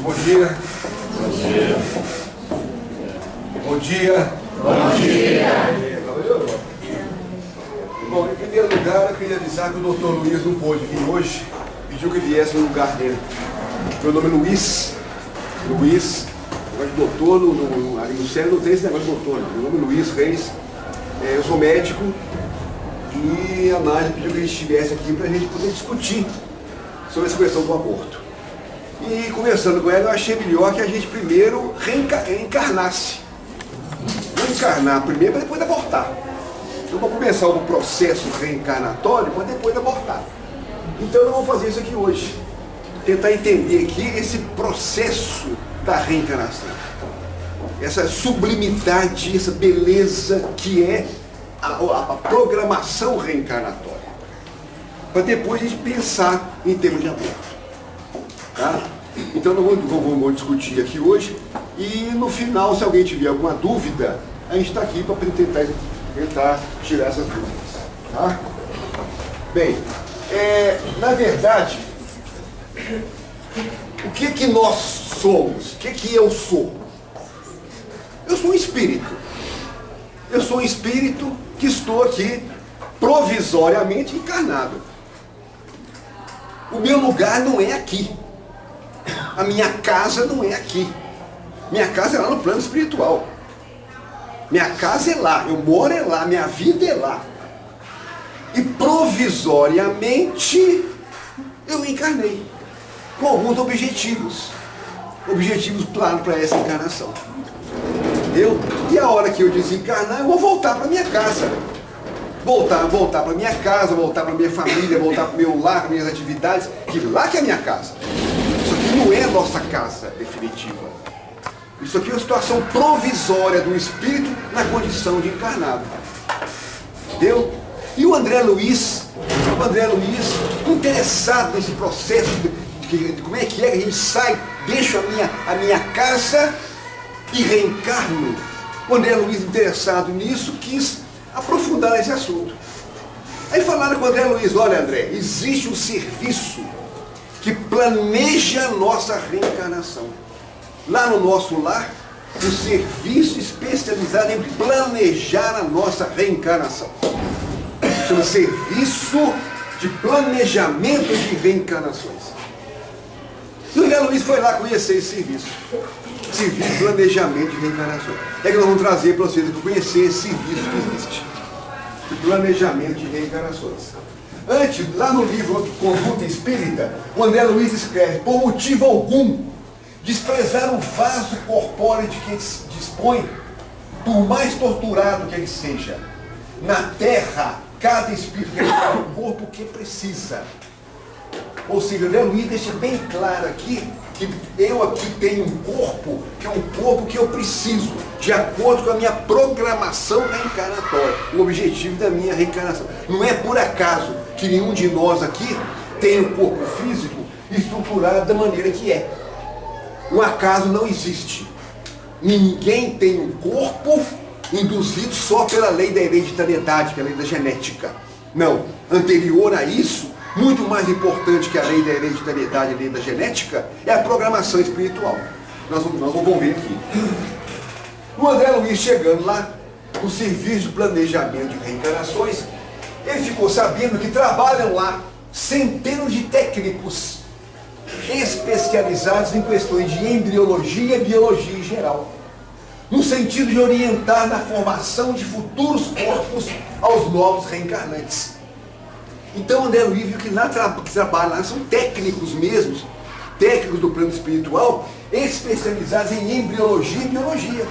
Bom dia. Bom dia. Bom dia. Bom dia. Bom, em primeiro lugar, eu queria avisar que o Dr. Luiz não pôde vir hoje, pediu que viesse no lugar dele. Meu nome é Luiz, negócio de doutor, ali no céu não tem esse negócio de doutor, não. Meu nome é Luiz Reis, eu sou médico e a Nádia pediu que a gente estivesse aqui para a gente poder discutir sobre essa questão do aborto. E conversando com ela, eu achei melhor que a gente primeiro reencarnasse. Não encarnar primeiro para depois abortar. Então, para começar o processo reencarnatório, para depois abortar. Então, nós vamos fazer isso aqui hoje. Tentar entender aqui esse processo da reencarnação. Essa sublimidade, essa beleza que é a programação reencarnatória. Para depois a gente pensar em termos de aborto. Tá? Então nós vamos discutir aqui hoje e no final, se alguém tiver alguma dúvida, a gente está aqui para tentar tirar essas dúvidas. Tá? Bem, na verdade, o que nós somos? O que eu sou? Eu sou um espírito. Eu sou um espírito que estou aqui provisoriamente encarnado. O meu lugar não é aqui. A minha casa não é aqui. Minha casa é lá no plano espiritual. Minha casa é lá, eu moro é lá, minha vida é lá. E provisoriamente eu encarnei. Com alguns objetivos. Objetivos claros para essa encarnação. Entendeu? E a hora que eu desencarnar, eu vou voltar para minha casa. Voltar para minha casa, voltar para minha família, voltar para o meu lar, minhas atividades, que lá que é a minha casa. Isso aqui não é a nossa casa definitiva. Isso aqui é uma situação provisória do espírito na condição de encarnado. Entendeu? E o André Luiz, interessado nesse processo de como é que a gente sai, deixo a minha casa e reencarno. O André Luiz, interessado nisso, quis aprofundar esse assunto. Aí falaram com o André Luiz: olha, André, existe um serviço que planeja a nossa reencarnação. Lá no nosso lar, um serviço especializado em planejar a nossa reencarnação. Chama Serviço de Planejamento de Reencarnações. E o André Luiz foi lá conhecer esse serviço. Serviço de Planejamento de Reencarnações. É que nós vamos trazer para vocês conhecer esse serviço que existe. De Planejamento de Reencarnações. Antes, lá no livro Conduta Espírita, o André Luiz escreve: por motivo algum, desprezar o vaso corpóreo de que dispõe, por mais torturado que ele seja. Na terra, cada espírito tem o corpo que precisa. Ou seja, o André Luiz deixa bem claro aqui que eu aqui tenho um corpo, que é um corpo que eu preciso, de acordo com a minha programação reencarnatória, o objetivo da minha reencarnação. Não é por acaso que nenhum de nós aqui tem um corpo físico estruturado da maneira que é. O acaso não existe. Ninguém tem um corpo induzido só pela lei da hereditariedade, pela lei da genética. Não. Anterior a isso, muito mais importante que a lei da hereditariedade e a lei da genética, é a programação espiritual. Nós vamos ver aqui. O André Luiz, chegando lá, no serviço de planejamento de reencarnações, ele ficou sabendo que trabalham lá centenas de técnicos especializados em questões de embriologia e biologia em geral, no sentido de orientar na formação de futuros corpos aos novos reencarnantes. Então o André Luiz viu que trabalham lá são técnicos mesmos, técnicos do plano espiritual, especializados em embriologia e biologia,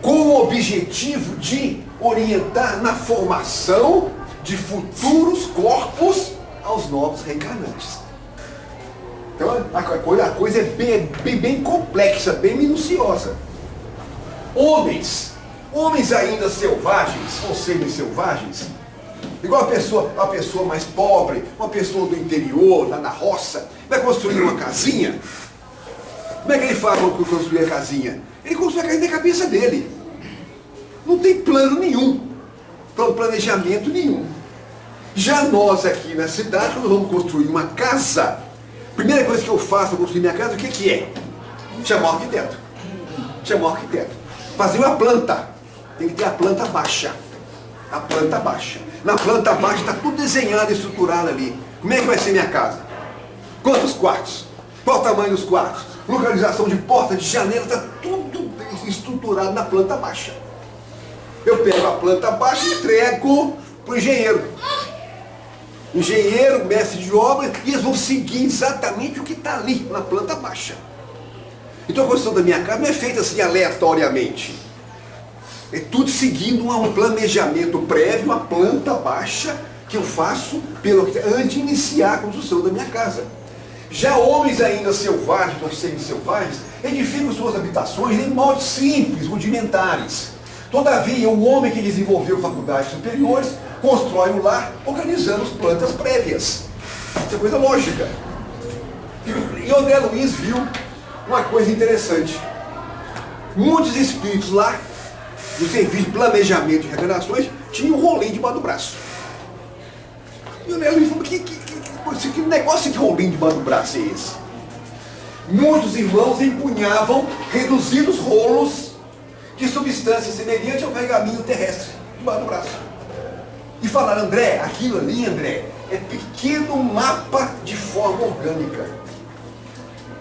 com o objetivo de orientar na formação de futuros corpos aos novos reencarnantes. Então a coisa é bem complexa, bem minuciosa. Homens ainda selvagens, ou semi-selvagens, igual a pessoa mais pobre, uma pessoa do interior, lá na roça, vai construir uma casinha. Como é que ele faz para construir a casinha? Ele constrói a casinha na cabeça dele. Não tem plano nenhum, planejamento nenhum. Já nós aqui na cidade, quando vamos construir uma casa, Primeira coisa que eu faço para construir minha casa, o que é? Chamar o arquiteto. Chamar o arquiteto. Fazer uma planta. Tem que ter a planta baixa. A planta baixa. Na planta baixa está tudo desenhado e estruturado ali. Como é que vai ser minha casa? Quantos quartos? Qual o tamanho dos quartos? Localização de porta, de janela, está tudo estruturado na planta baixa. Eu pego a planta baixa e entrego para o engenheiro. Engenheiro, mestre de obra, e eles vão seguir exatamente o que está ali na planta baixa. Então a construção da minha casa não é feita assim aleatoriamente. É tudo seguindo um planejamento prévio, uma planta baixa que eu faço antes de iniciar a construção da minha casa. Já homens ainda selvagens ou semi-selvagens edificam suas habitações em moldes simples, rudimentares. Todavia, o homem que desenvolveu faculdades superiores constrói um lar organizando as plantas prévias. Isso é coisa lógica. E André Luiz viu uma coisa interessante. Muitos espíritos lá, no serviço de planejamento de reencarnações, tinham um rolinho debaixo do braço. E o André Luiz falou, que negócio de rolinho debaixo do braço é esse? Muitos irmãos empunhavam reduzidos rolos de substância semelhante ao pergaminho terrestre debaixo do braço. E falaram, André, aquilo ali, André, é pequeno mapa de forma orgânica.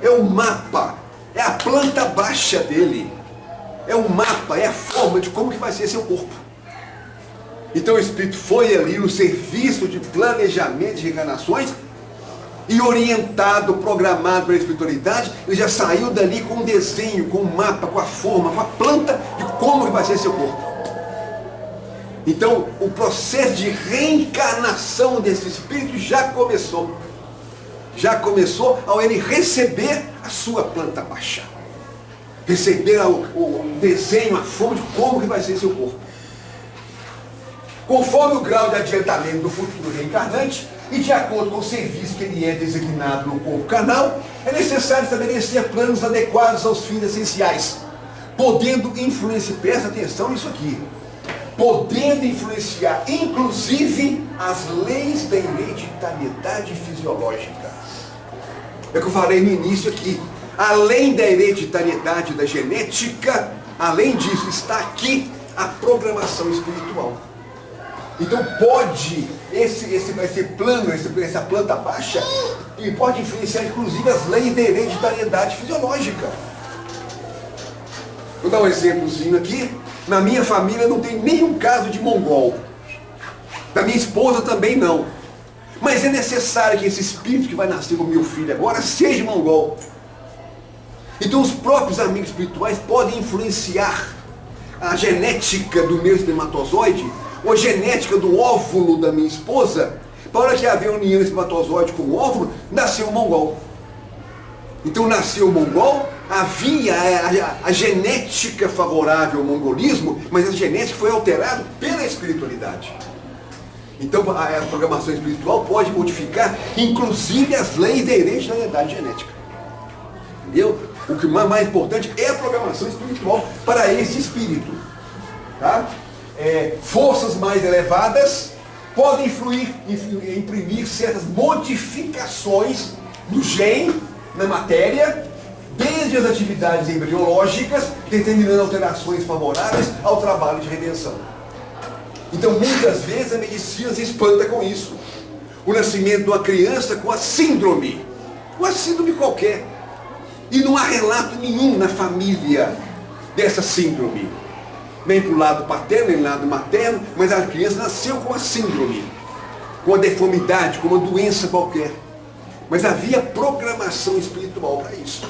É o mapa, é a planta baixa dele. É o mapa, é a forma de como que vai ser seu corpo. Então o Espírito foi ali no serviço de planejamento de reencarnações e orientado, programado pela espiritualidade, ele já saiu dali com um desenho, com um mapa, com a forma, com a planta de como que vai ser seu corpo. Então, o processo de reencarnação desse espírito já começou. Já começou ao ele receber a sua planta baixa. Receber o desenho, a forma de como que vai ser seu corpo. Conforme o grau de adiantamento do futuro reencarnante e de acordo com o serviço que ele é designado no corpo carnal, é necessário estabelecer planos adequados aos fins essenciais, podendo influenciar, presta atenção nisso aqui, podendo influenciar, inclusive, as leis da hereditariedade fisiológica. É o que eu falei no início aqui. Além da hereditariedade da genética, além disso, está aqui a programação espiritual. Então pode, esse plano, essa planta baixa, e pode influenciar, inclusive, as leis da hereditariedade fisiológica. Vou dar um exemplozinho aqui. Na minha família não tem nenhum caso de mongol. Da minha esposa também não. Mas é necessário que esse espírito que vai nascer com meu filho agora seja mongol. Então os próprios amigos espirituais podem influenciar a genética do meu espermatozoide, ou a genética do óvulo da minha esposa, para a hora que haver união espermatozoide com o óvulo, nasceu o mongol. Então nasceu o mongol, havia a genética favorável ao mongolismo, mas a genética foi alterada pela espiritualidade. Então a programação espiritual pode modificar, inclusive, as leis da hereditariedade genética. Entendeu? O que mais importante é a programação espiritual para esse espírito. Tá? Forças mais elevadas podem imprimir certas modificações no gene, na matéria, desde as atividades embriológicas, determinando alterações favoráveis ao trabalho de redenção. Então, muitas vezes, a medicina se espanta com isso. O nascimento de uma criança com a síndrome qualquer. E não há relato nenhum na família dessa síndrome. Nem para o lado paterno, nem para o lado materno, mas a criança nasceu com a síndrome, com a deformidade, com uma doença qualquer. Mas havia programação espiritual para isso.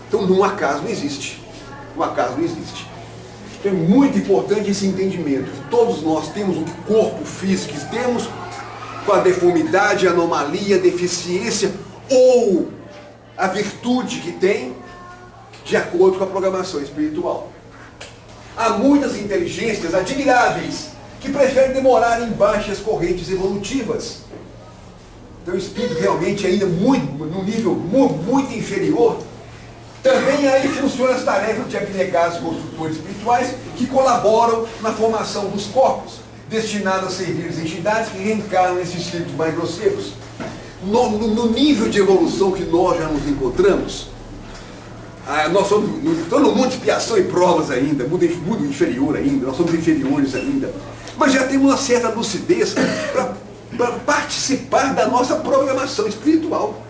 Então, um acaso não existe. Um acaso não existe. Então, é muito importante esse entendimento. Todos nós temos um corpo físico, temos com a deformidade, a anomalia, a deficiência ou a virtude que tem, de acordo com a programação espiritual. Há muitas inteligências admiráveis que preferem demorar em baixas correntes evolutivas. Então o espírito realmente ainda num nível muito inferior. Também aí funcionam as tarefas de abnegados construtores espirituais que colaboram na formação dos corpos, destinados a servir as entidades que reencarnam nesses espíritos mais grosseiros. no nível de evolução que nós já nos encontramos, nós estamos no mundo de expiação e provas ainda, mundo inferior ainda, nós somos inferiores ainda, mas já temos uma certa lucidez para participar da nossa programação espiritual.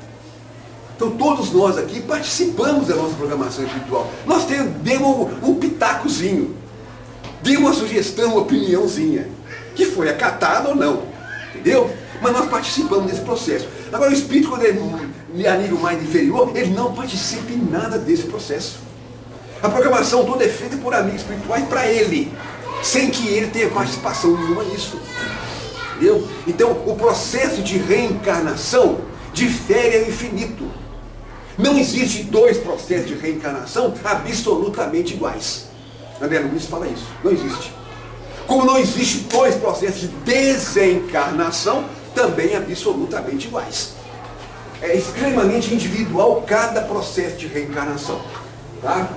Então todos nós aqui participamos da nossa programação espiritual. Nós demos um pitacozinho, demos uma sugestão, uma opiniãozinha, que foi acatada ou não, entendeu? Mas nós participamos desse processo. Agora o espírito, quando ele a nível mais inferior, ele não participa em nada desse processo. A programação toda é feita por amigos espirituais para ele, sem que ele tenha participação nenhuma nisso. Entendeu? Então o processo de reencarnação difere ao infinito. Não existe dois processos de reencarnação absolutamente iguais. André Luiz fala isso. Não existe. Como não existe dois processos de desencarnação também absolutamente iguais. É extremamente individual cada processo de reencarnação. Tá?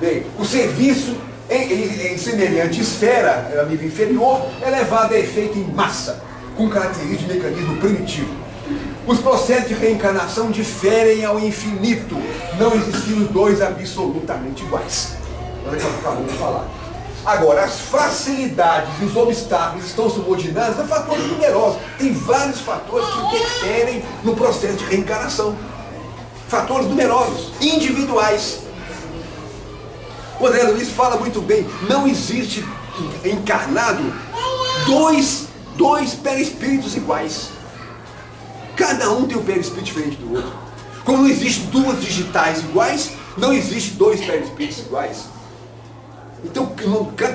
Bem, o serviço em semelhante esfera, a nível inferior, é levado a efeito em massa, com característica de mecanismo primitivo. Os processos de reencarnação diferem ao infinito, não existindo dois absolutamente iguais. Olha o que acabamos de falar. Agora, as facilidades e os obstáculos estão subordinados a fatores numerosos. Tem vários fatores que interferem no processo de reencarnação. Fatores numerosos, individuais. O André Luiz fala muito bem, não existe encarnado dois perispíritos iguais. Cada um tem um perispírito diferente do outro. Como não existe duas digitais iguais, não existe dois perispíritos iguais. Então,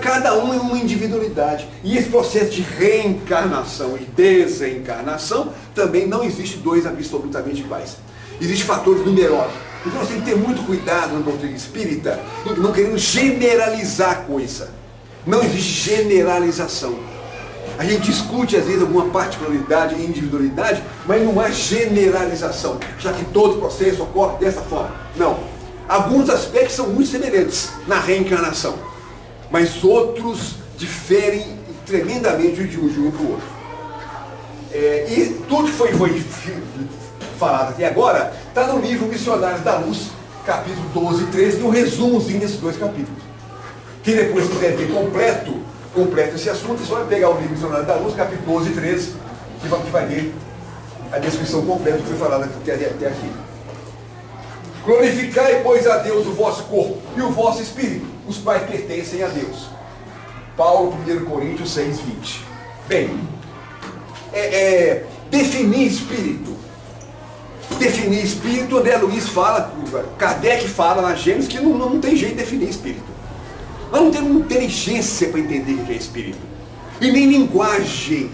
cada um é uma individualidade. E esse processo de reencarnação e desencarnação também não existe dois absolutamente iguais. Existem fatores numerosos. Então nós temos que ter muito cuidado na doutrina espírita, não querendo generalizar a coisa. Não existe generalização. A gente discute às vezes alguma particularidade e individualidade, mas não há generalização, já que todo processo ocorre dessa forma. Não. Alguns aspectos são muito semelhantes na reencarnação, mas outros diferem tremendamente de um para o outro. E tudo que foi falado aqui agora está no livro Missionários da Luz, capítulo 12 e 13, e um resumozinho desses dois capítulos. Quem depois quiser ver completo esse assunto, é só pegar o livro Missionários da Luz, capítulo 12 e 13, que vai ver a descrição completa do que foi falado até aqui. Glorificai, pois, a Deus o vosso corpo e o vosso espírito, os quais pertencem a Deus. Paulo, 1 Coríntios 6, 20. Bem, definir espírito. Definir espírito, André Luiz fala, Kardec fala na Gênesis que não tem jeito de definir espírito. Nós não temos inteligência para entender o que é espírito. E nem linguagem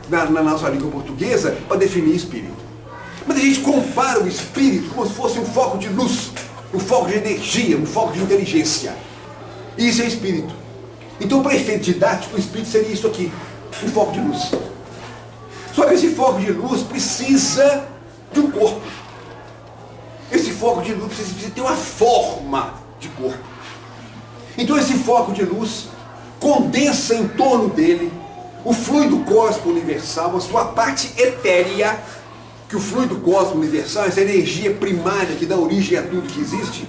na nossa língua portuguesa para definir espírito. Mas a gente compara o espírito como se fosse um foco de luz, um foco de energia, um foco de inteligência. E isso é espírito. Então, para efeito didático, o espírito seria isso aqui, um foco de luz. Só que esse foco de luz precisa de um corpo. Esse foco de luz precisa ter uma forma de corpo. Então esse foco de luz condensa em torno dele o fluido cósmico universal, a sua parte etérea, que o fluido cósmico universal, essa energia primária que dá origem a tudo que existe,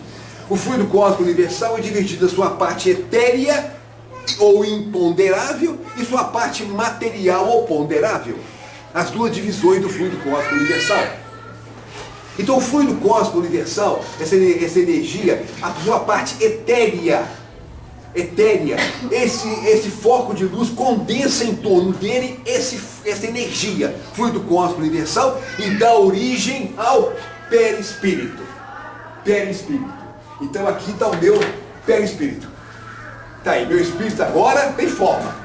o fluido cósmico universal é dividido na sua parte etérea ou imponderável e sua parte material ou ponderável. As duas divisões do fluido cósmico universal. Então o fluido cósmico universal, essa energia, a sua parte etérea, esse foco de luz condensa em torno dele essa energia, fluido cósmico universal, e dá origem ao perispírito. Perispírito. Então aqui está o meu perispírito. Está aí, meu espírito agora tem forma.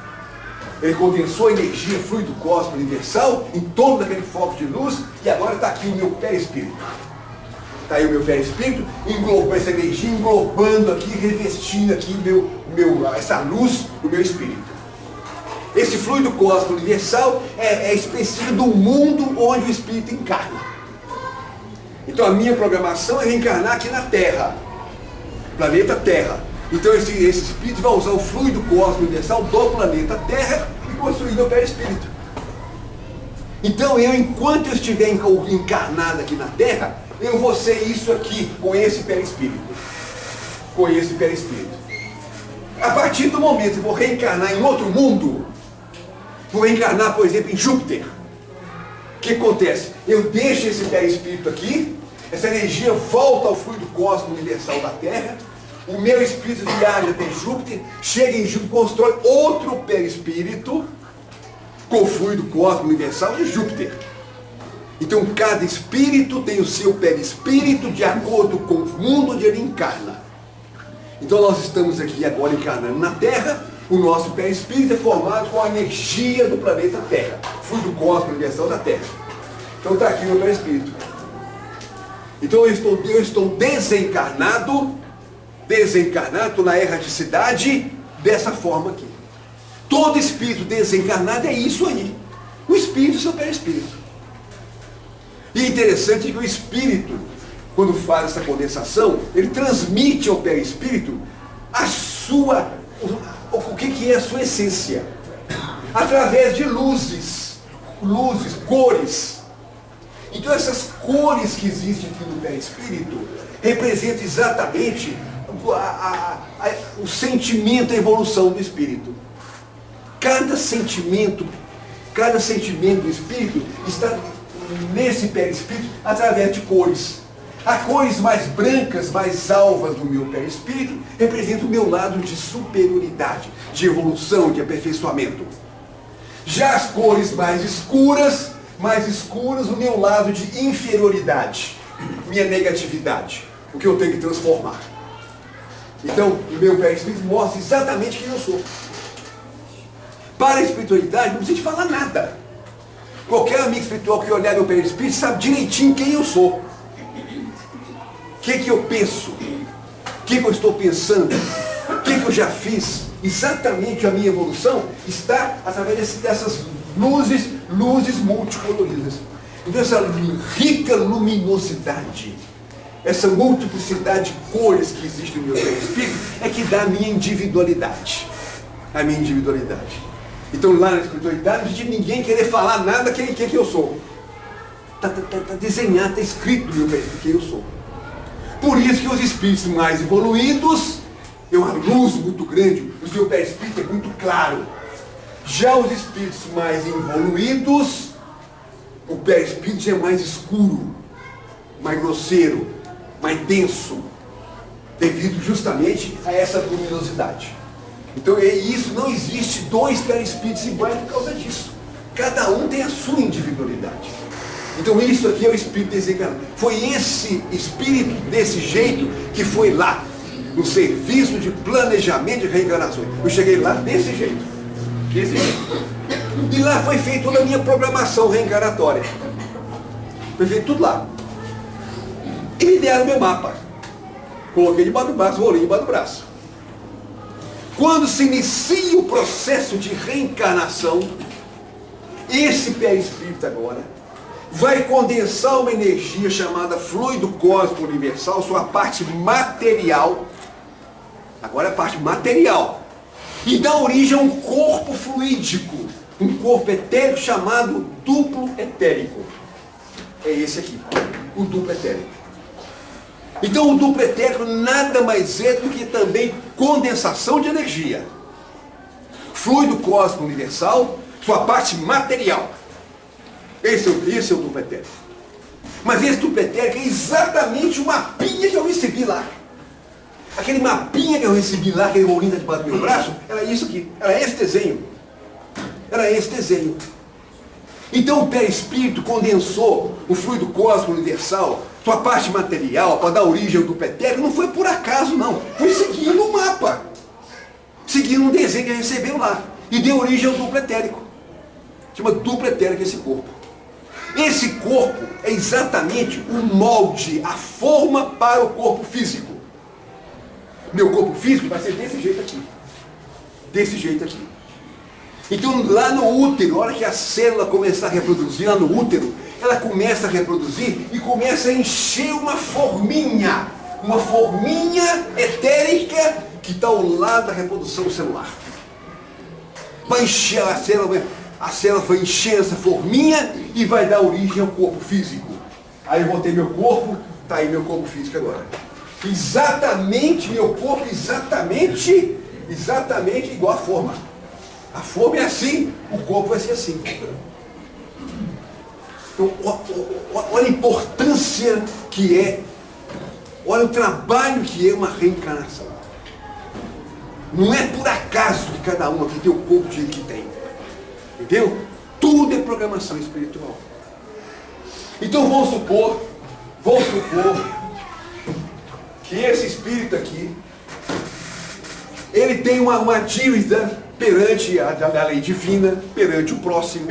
Ele condensou a energia, fluido cósmico universal em torno daquele foco de luz, e agora está aqui o meu perispírito. Está aí o meu perispírito, englobando essa energia, englobando aqui, revestindo aqui essa luz do meu espírito. Esse fluido cósmico universal é específico do mundo onde o espírito encarna. Então a minha programação é reencarnar aqui na Terra, planeta Terra. Então esse espírito vai usar o fluido cósmico universal do planeta Terra e construir meu perispírito. Então enquanto eu estiver encarnado aqui na Terra, eu vou ser isso aqui, com esse perispírito. Com esse perispírito. A partir do momento que eu vou reencarnar em outro mundo, vou reencarnar, por exemplo, em Júpiter. O que acontece? Eu deixo esse perispírito aqui, essa energia volta ao fluido cósmico universal da Terra, o meu espírito viaja até Júpiter, chega em Júpiter, constrói outro perispírito com o fluido cósmico universal de Júpiter. Então cada espírito tem o seu perispírito de acordo com o mundo onde ele encarna. Então nós estamos aqui agora encarnando na Terra, o nosso perispírito é formado com a energia do planeta Terra, fluido cósmico universal da Terra. Então está aqui o meu perispírito. Então eu estou desencarnado, estou na erraticidade dessa forma aqui. Todo espírito desencarnado é isso aí. O espírito é o seu perispírito. E é interessante que o espírito, quando faz essa condensação, ele transmite ao perispírito o que é a sua essência. Através de luzes, cores. Então essas cores que existem aqui no perispírito representam exatamente o sentimento, a evolução do espírito. Cada sentimento do espírito está nesse perispírito através de cores. As cores mais brancas, mais alvas do meu perispírito representam o meu lado de superioridade, de evolução, de aperfeiçoamento. Já as cores mais escuras, o meu lado de inferioridade, minha negatividade, o que eu tenho que transformar. Então, o meu perispírito mostra exatamente quem eu sou. Para a espiritualidade, não precisa de falar nada. Qualquer amigo espiritual que olhar meu perispírito sabe direitinho quem eu sou. O que eu penso? O que eu estou pensando? O que eu já fiz? Exatamente a minha evolução está através dessas luzes multicoloridas. Então essa rica luminosidade, essa multiplicidade de cores que existe no meu perispírito é que dá a minha individualidade. A minha individualidade. Então lá na espiritualidade não existe ninguém querer falar nada quem eu sou. Está desenhado, está escrito no meu perispírito quem eu sou. Por isso que os espíritos mais evoluídos têm uma luz muito grande, o seu perispírito é muito claro. Já os espíritos mais evoluídos, o perispírito é mais escuro, mais grosseiro, mais denso, devido justamente a essa luminosidade. Então isso, não existe dois perispíritos iguais por causa disso. Cada um tem a sua individualidade. Então isso aqui é o espírito desencarnado. Foi esse espírito desse jeito que foi lá, no serviço de planejamento de reencarnações. Eu cheguei lá desse jeito. E lá foi feita toda a minha programação reencarnatória. Foi feito tudo lá. E me deram meu mapa. Coloquei debaixo do braço, rolei debaixo do braço. Quando se inicia o processo de reencarnação, esse perispírito agora vai condensar uma energia chamada fluido cósmico universal, sua parte material. Agora é a parte material. E dá origem a um corpo fluídico, um corpo etérico chamado duplo etérico. É esse aqui, o duplo etérico. Então o duplo etérico nada mais é do que também condensação de energia. Fluido cósmico universal, sua parte material. Esse é o duplo etérico. Mas esse duplo etérico é exatamente o mapinha que eu recebi lá. Aquele mapinha que eu recebi lá, aquele rolinho debaixo do meu braço, era isso aqui, era esse desenho. Era esse desenho. Então o perispírito condensou o fluido cósmico universal, sua parte material, para dar origem ao duplo etérico, não foi por acaso não, foi seguindo o mapa. Seguindo um desenho que recebeu lá. E deu origem ao duplo etérico. Chama duplo etérico esse corpo. Esse corpo é exatamente o molde, a forma para o corpo físico. Meu corpo físico vai ser desse jeito aqui. Desse jeito aqui. Então lá no útero, a hora que a célula começar a reproduzir, lá no útero, ela começa a reproduzir e começa a encher uma forminha etérica que está ao lado da reprodução celular. Vai encher a célula, a célula vai encher essa forminha e vai dar origem ao corpo físico. Aí eu vou ter meu corpo, tá aí meu corpo físico agora. Exatamente, meu corpo, exatamente igual a forma. A forma é assim, o corpo vai ser assim. Então, olha a importância que é, olha o trabalho que é uma reencarnação. Não é por acaso que cada um aqui tem o corpo do jeito que tem. Entendeu? Tudo é programação espiritual. Então vamos supor que esse espírito aqui, ele tem uma dívida perante a lei divina, perante o próximo,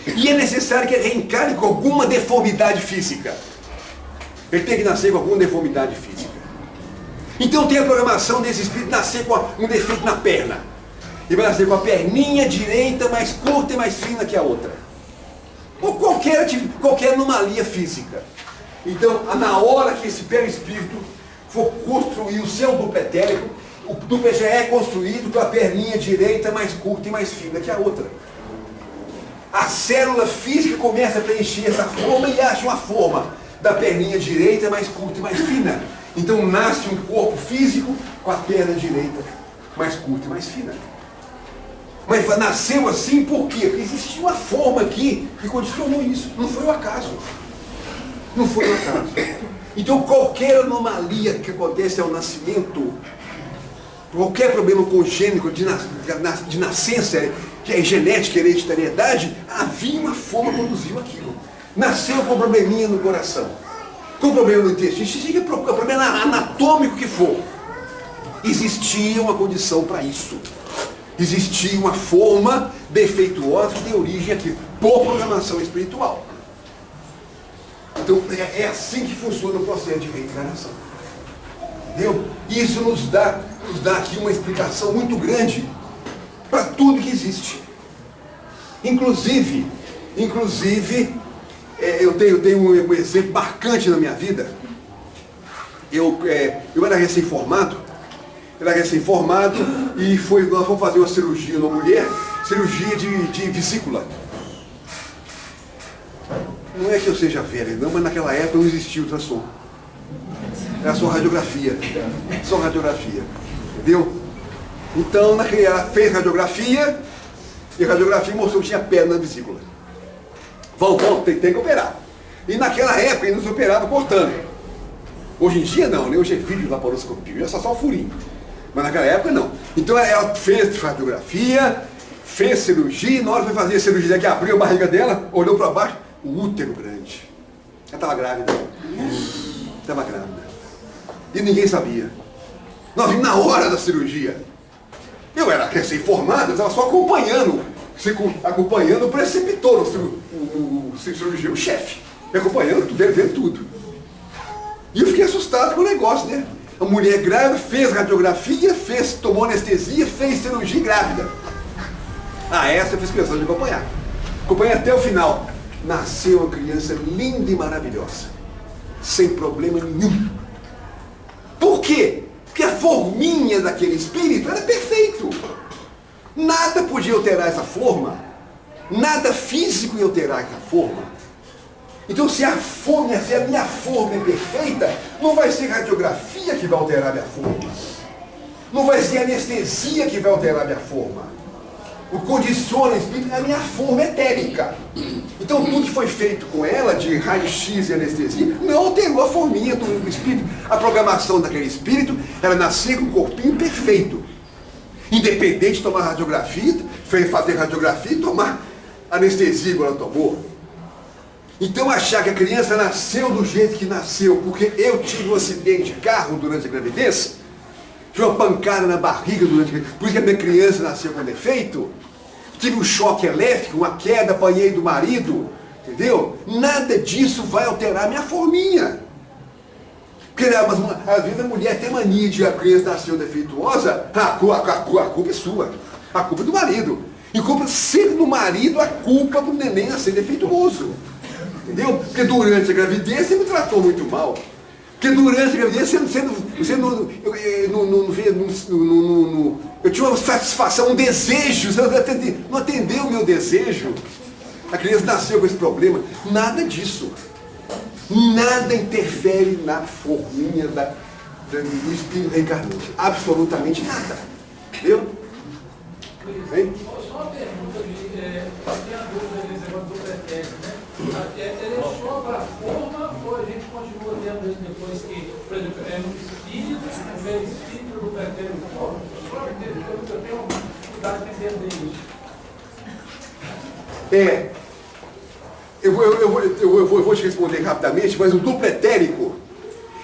e é necessário que ele reencarne com alguma deformidade física. Ele tem que nascer com alguma deformidade física. Então tem a programação desse espírito nascer com um defeito na perna. Ele vai nascer com a perninha direita mais curta e mais fina que a outra. Ou qualquer anomalia física. Então, na hora que esse perispírito for construir o seu duplo etérico, o duplo já é construído com a perninha direita mais curta e mais fina que a outra. A célula física começa a preencher essa forma e acha uma forma da perninha direita mais curta e mais fina. Então nasce um corpo físico com a perna direita mais curta e mais fina. Mas nasceu assim por quê? Porque existia uma forma aqui que condicionou isso. Não foi o acaso. Não foi o acaso. Então qualquer anomalia que acontece ao nascimento, qualquer problema congênito de nascença, que é genética, hereditariedade, havia uma forma que conduziu aquilo. Nasceu com probleminha no coração, com problema no intestino, seja problema anatômico que for. Existia uma condição para isso. Existia uma forma defeituosa que deu origem aqui, por programação espiritual. Então é assim que funciona o processo de reencarnação. Entendeu? Isso nos dá aqui uma explicação muito grande para tudo que existe. Reclusive, eu tenho um exemplo marcante na minha vida. Eu era recém-formado e nós fomos fazer uma cirurgia numa mulher, cirurgia de vesícula. Não é que eu seja velho, não, mas naquela época não existia ultrassom. Era só radiografia. Só radiografia. Entendeu? Então, ela fez radiografia e a radiografia mostrou que tinha pedra na vesícula. Tem que operar. E naquela época eles operavam cortando. Hoje em dia não, né? Hoje é vídeo de laparoscopia, é só um furinho. Mas naquela época não. Então ela fez radiografia, fez cirurgia, e na hora de fazer a cirurgia que abriu a barriga dela, olhou para baixo, o útero grande. Ela estava grávida. Estava grávida. E ninguém sabia. Nós vimos na hora da cirurgia. Eu era recém-formado, eu estava só acompanhando o preceptor, o cirurgião, o chefe. Acompanhando, vendo tudo. E eu fiquei assustado com o negócio, né? A mulher grávida fez radiografia, tomou anestesia, fez cirurgia grávida. Essa eu fiz questão de acompanhar. Acompanhei até o final. Nasceu uma criança linda e maravilhosa. Sem problema nenhum. Por quê? Porque a forminha daquele espírito era perfeito. Nada podia alterar essa forma. Nada físico ia alterar essa forma. Então se a minha forma é perfeita, não vai ser radiografia que vai alterar a minha forma. Não vai ser anestesia que vai alterar a minha forma. O que condiciona o espírito é a minha forma etérica. Então tudo que foi feito com ela, de raio-x e anestesia, não alterou a forminha do espírito. A programação daquele espírito, ela nascia com um corpinho perfeito. Independente de tomar radiografia, fazer radiografia e tomar anestesia igual ela tomou. Então achar que a criança nasceu do jeito que nasceu, porque eu tive um acidente de carro durante a gravidez, tive uma pancada na barriga durante a gravidez, por isso que a minha criança nasceu com defeito, tive um choque elétrico, uma queda, apanhei do marido, entendeu? Nada disso vai alterar a minha forminha. Porque às vezes a mulher tem mania de a criança nasceu defeituosa, a culpa é sua, a culpa é do marido. E culpa sempre do marido a culpa do neném nascer defeituoso. Entendeu? Porque durante a gravidez você me tratou muito mal. Porque durante a gravidez eu tinha uma satisfação, um desejo, você não atendeu o meu desejo. A criança nasceu com esse problema. Nada disso. Nada interfere na forminha do espírito reencarnante. Absolutamente nada. Entendeu? Hein? Só uma pergunta ali, tem a dúvida desse negócio do pretérito, né? Ele é só para a forma ou a gente continua tendo ele depois que, por exemplo, no espírito, o velho espírito do pretérito forma? Só para entender, eu tenho dificuldade de entender isso. Eu vou te responder rapidamente, mas o duplo etérico,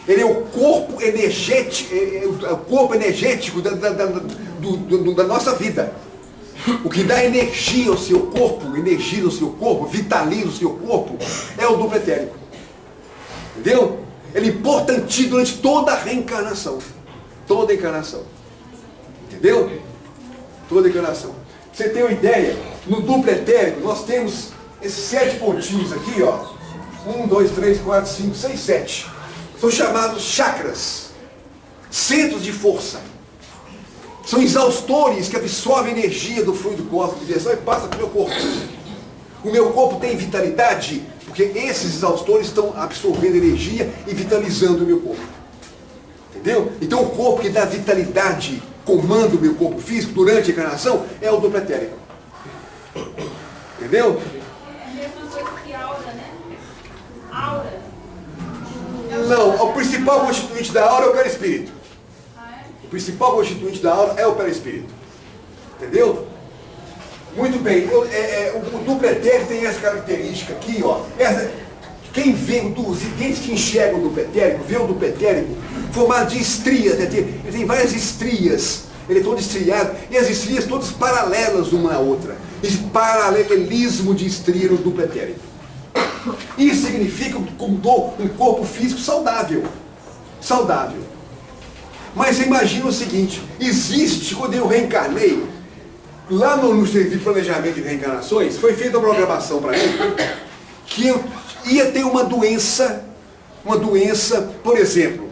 ele é o corpo energético, da nossa vida. O que dá energia ao seu corpo, vitaliza o seu corpo, é o duplo etérico. Entendeu? Ele é importante durante toda a reencarnação. Toda a encarnação. Entendeu? Toda a encarnação. Você tem uma ideia? No duplo etérico, nós temos esses 7 pontinhos aqui, ó. 1, 2, 3, 4, 5, 6, 7. São chamados chakras. Centros de força. São exaustores que absorvem energia do fluido cósmico de direção e passa para o meu corpo. O meu corpo tem vitalidade, porque esses exaustores estão absorvendo energia e vitalizando o meu corpo. Entendeu? Então o corpo que dá vitalidade, comanda o meu corpo físico durante a encarnação, é o duplo etérico. Entendeu? É a mesma coisa que aura, né? Aura. Não, o principal constituinte da aura é o perispírito. O principal constituinte da aura é o perispírito. Entendeu? Muito bem. O duplo etérico tem essa característica aqui, ó. Quem vê os videntes que enxergam o duplo etérico, vê o duplo etérico formado de estrias. Ele tem várias estrias. Ele é todo estriado. E as estrias todas paralelas uma à outra. Esse paralelismo de estria no duplo etérico. Isso significa um corpo físico saudável. Saudável. Mas imagina o seguinte, existe, quando eu reencarnei, lá no serviço de planejamento de reencarnações, foi feita uma programação para mim, que eu ia ter uma doença, por exemplo,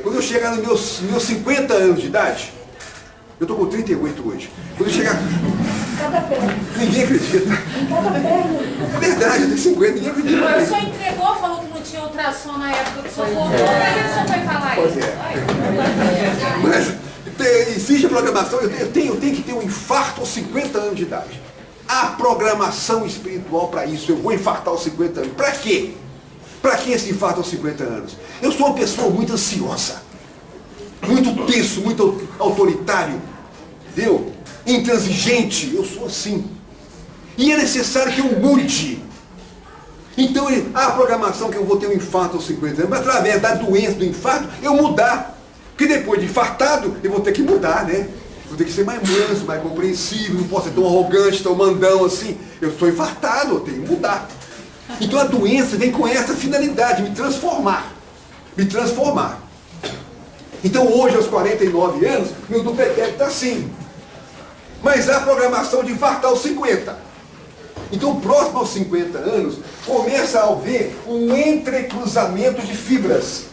quando eu chegar nos meus 50 anos de idade, eu estou com 38 hoje, quando eu chegar... Cada perna. Ninguém acredita. Cada perna. É verdade, eu tenho 50, ninguém acredita. O senhor entregou, falou que não tinha ultrassom na época que o senhor voltou. Por que o senhor foi falar Pois isso? Mas existe a programação, eu tenho que ter um infarto aos 50 anos de idade. Há programação espiritual para isso, eu vou infartar aos 50 anos. Para quê? Para que esse infarto aos 50 anos? Eu sou uma pessoa muito ansiosa, muito tenso, muito autoritário, entendeu? Intransigente, eu sou assim. E é necessário que eu mude. Então há a programação que eu vou ter um infarto aos 50 anos, mas através da doença do infarto, eu mudar. Porque depois de infartado, eu vou ter que mudar, né? Vou ter que ser mais manso, mais compreensível, não posso ser tão arrogante, tão mandão assim. Eu sou infartado, eu tenho que mudar. Então a doença vem com essa finalidade, me transformar. Me transformar. Então hoje, aos 49 anos, meu duplo etérico está assim. Mas há a programação de infartar aos 50. Então, próximo aos 50 anos, começa a haver um entrecruzamento de fibras.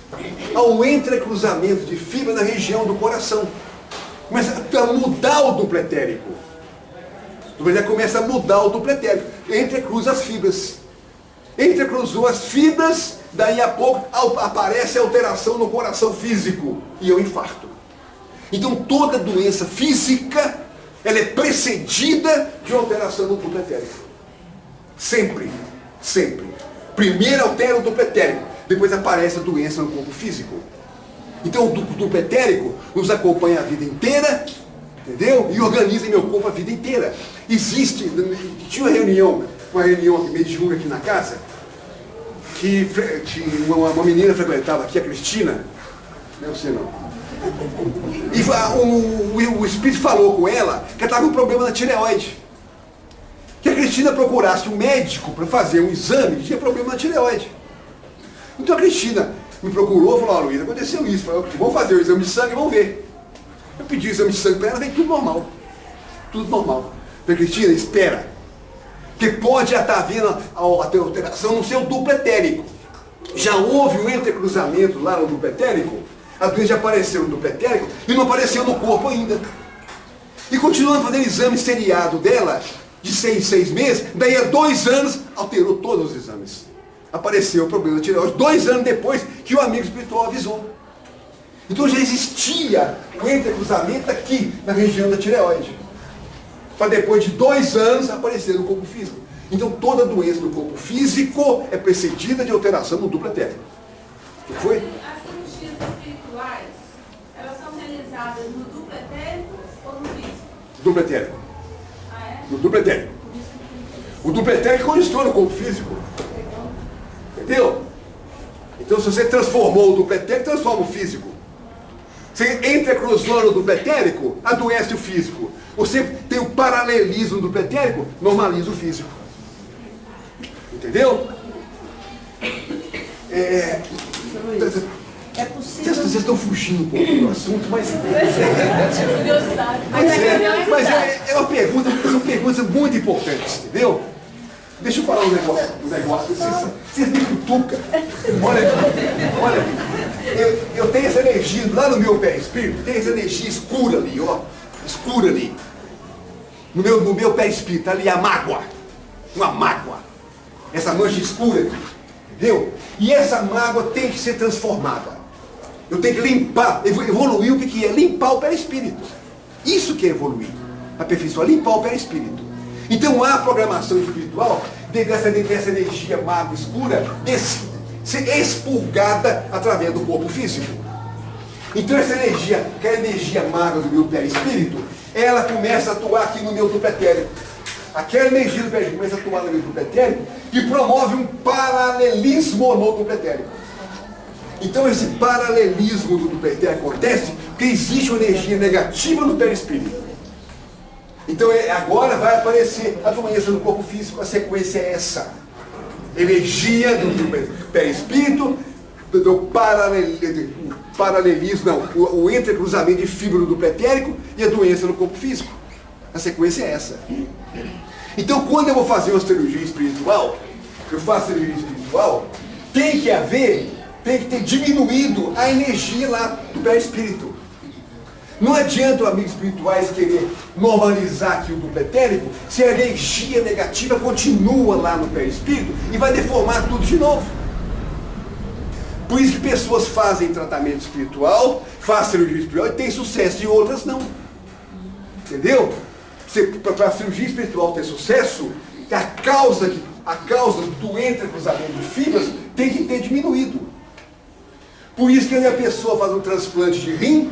Há um entrecruzamento de fibras na região do coração. Começa a mudar o duplo etérico. O duplo etérico começa a mudar o duplo etérico. Entrecruza as fibras. Entrecruzou as fibras, daí a pouco aparece alteração no coração físico. E eu infarto. Então, toda doença física, ela é precedida de uma alteração no duplo etérico. Sempre, sempre. Primeiro altera o duplo etérico, depois aparece a doença no corpo físico. Então o duplo etérico nos acompanha a vida inteira, entendeu? E organiza meu corpo a vida inteira. Tinha uma reunião aqui, mês de junho aqui na casa, que uma menina frequentava aqui, a Cristina, não é você não. E o espírito falou com ela que ela estava com um problema na tireoide. Que a Cristina procurasse um médico para fazer um exame que tinha problema na tireoide. Então a Cristina me procurou e falou: ó, Luísa, aconteceu isso. Falei: vamos fazer o exame de sangue e vamos ver. Eu pedi o exame de sangue para ela, veio tudo normal. Tudo normal. Falei: Cristina, espera. Porque pode já estar havendo a alteração no seu duplo etérico. Já houve um entrecruzamento lá no duplo etérico, a doença já apareceu no duplo etérico e não apareceu no corpo ainda. E continuando fazendo exame seriado dela, de 6 em 6 meses, daí a 2 anos, alterou todos os exames. Apareceu o problema da tireoide, 2 anos depois que o amigo espiritual avisou. Então já existia o entrecruzamento aqui, na região da tireoide. Para depois de 2 anos aparecer no corpo físico. Então toda doença do corpo físico é precedida de alteração no duplo etérico. O que foi? As cirurgias espirituais, elas são realizadas no duplo etérico ou no físico? Duplo etérico. Ah, é? No duplo etérico. O duplo etérico constrói o corpo físico. Entendeu? Então se você transformou o duplo etérico, transforma o físico. Você entrecruzou no duplo etérico, adoece o físico. Você tem o paralelismo do duplo etérico, normaliza o físico. Entendeu? É possível. Vocês estão fugindo um pouco do assunto, mas Curiosidade. mas é uma pergunta, são perguntas muito importantes, entendeu? Deixa eu falar um negócio, vocês me cutucam. Olha, eu tenho essa energia lá no meu perispírito, tem essa energia escura ali, ó, escura ali. No meu perispírito, ali a mágoa, uma mágoa, essa mancha escura aqui, entendeu? E essa mágoa tem que ser transformada. Eu tenho que limpar, evoluir o que é? Limpar o perispírito. Isso que é evoluir, aperfeiçoar, limpar o perispírito. Então há programação espiritual dessa energia mágoa escura ser expurgada através do corpo físico. Então essa energia, aquela energia mágoa do meu perispírito, ela começa a atuar aqui no meu duplo etérico. Aquela energia do perispírito começa a atuar no meu duplo etérico e promove um paralelismo no duplo etérico. Então esse paralelismo do duplo etérico acontece porque existe uma energia negativa no perispírito. Então agora vai aparecer a doença no corpo físico, a sequência é essa. Energia do perispírito, do paralelismo, não, o entrecruzamento de fibra do duplo etérico e a doença no corpo físico. A sequência é essa. Então quando eu vou fazer uma cirurgia espiritual, eu faço cirurgia espiritual, tem que ter diminuído a energia lá do perispírito. Não adianta os amigos espirituais querer normalizar aqui o duplo etérico se a energia negativa continua lá no perispírito e vai deformar tudo de novo. Por isso que pessoas fazem tratamento espiritual, fazem cirurgia espiritual e tem sucesso e outras não. Entendeu? Para a cirurgia espiritual ter sucesso, a causa do entrecruzamento de fibras tem que ter diminuído. Por isso que quando a pessoa faz um transplante de rim,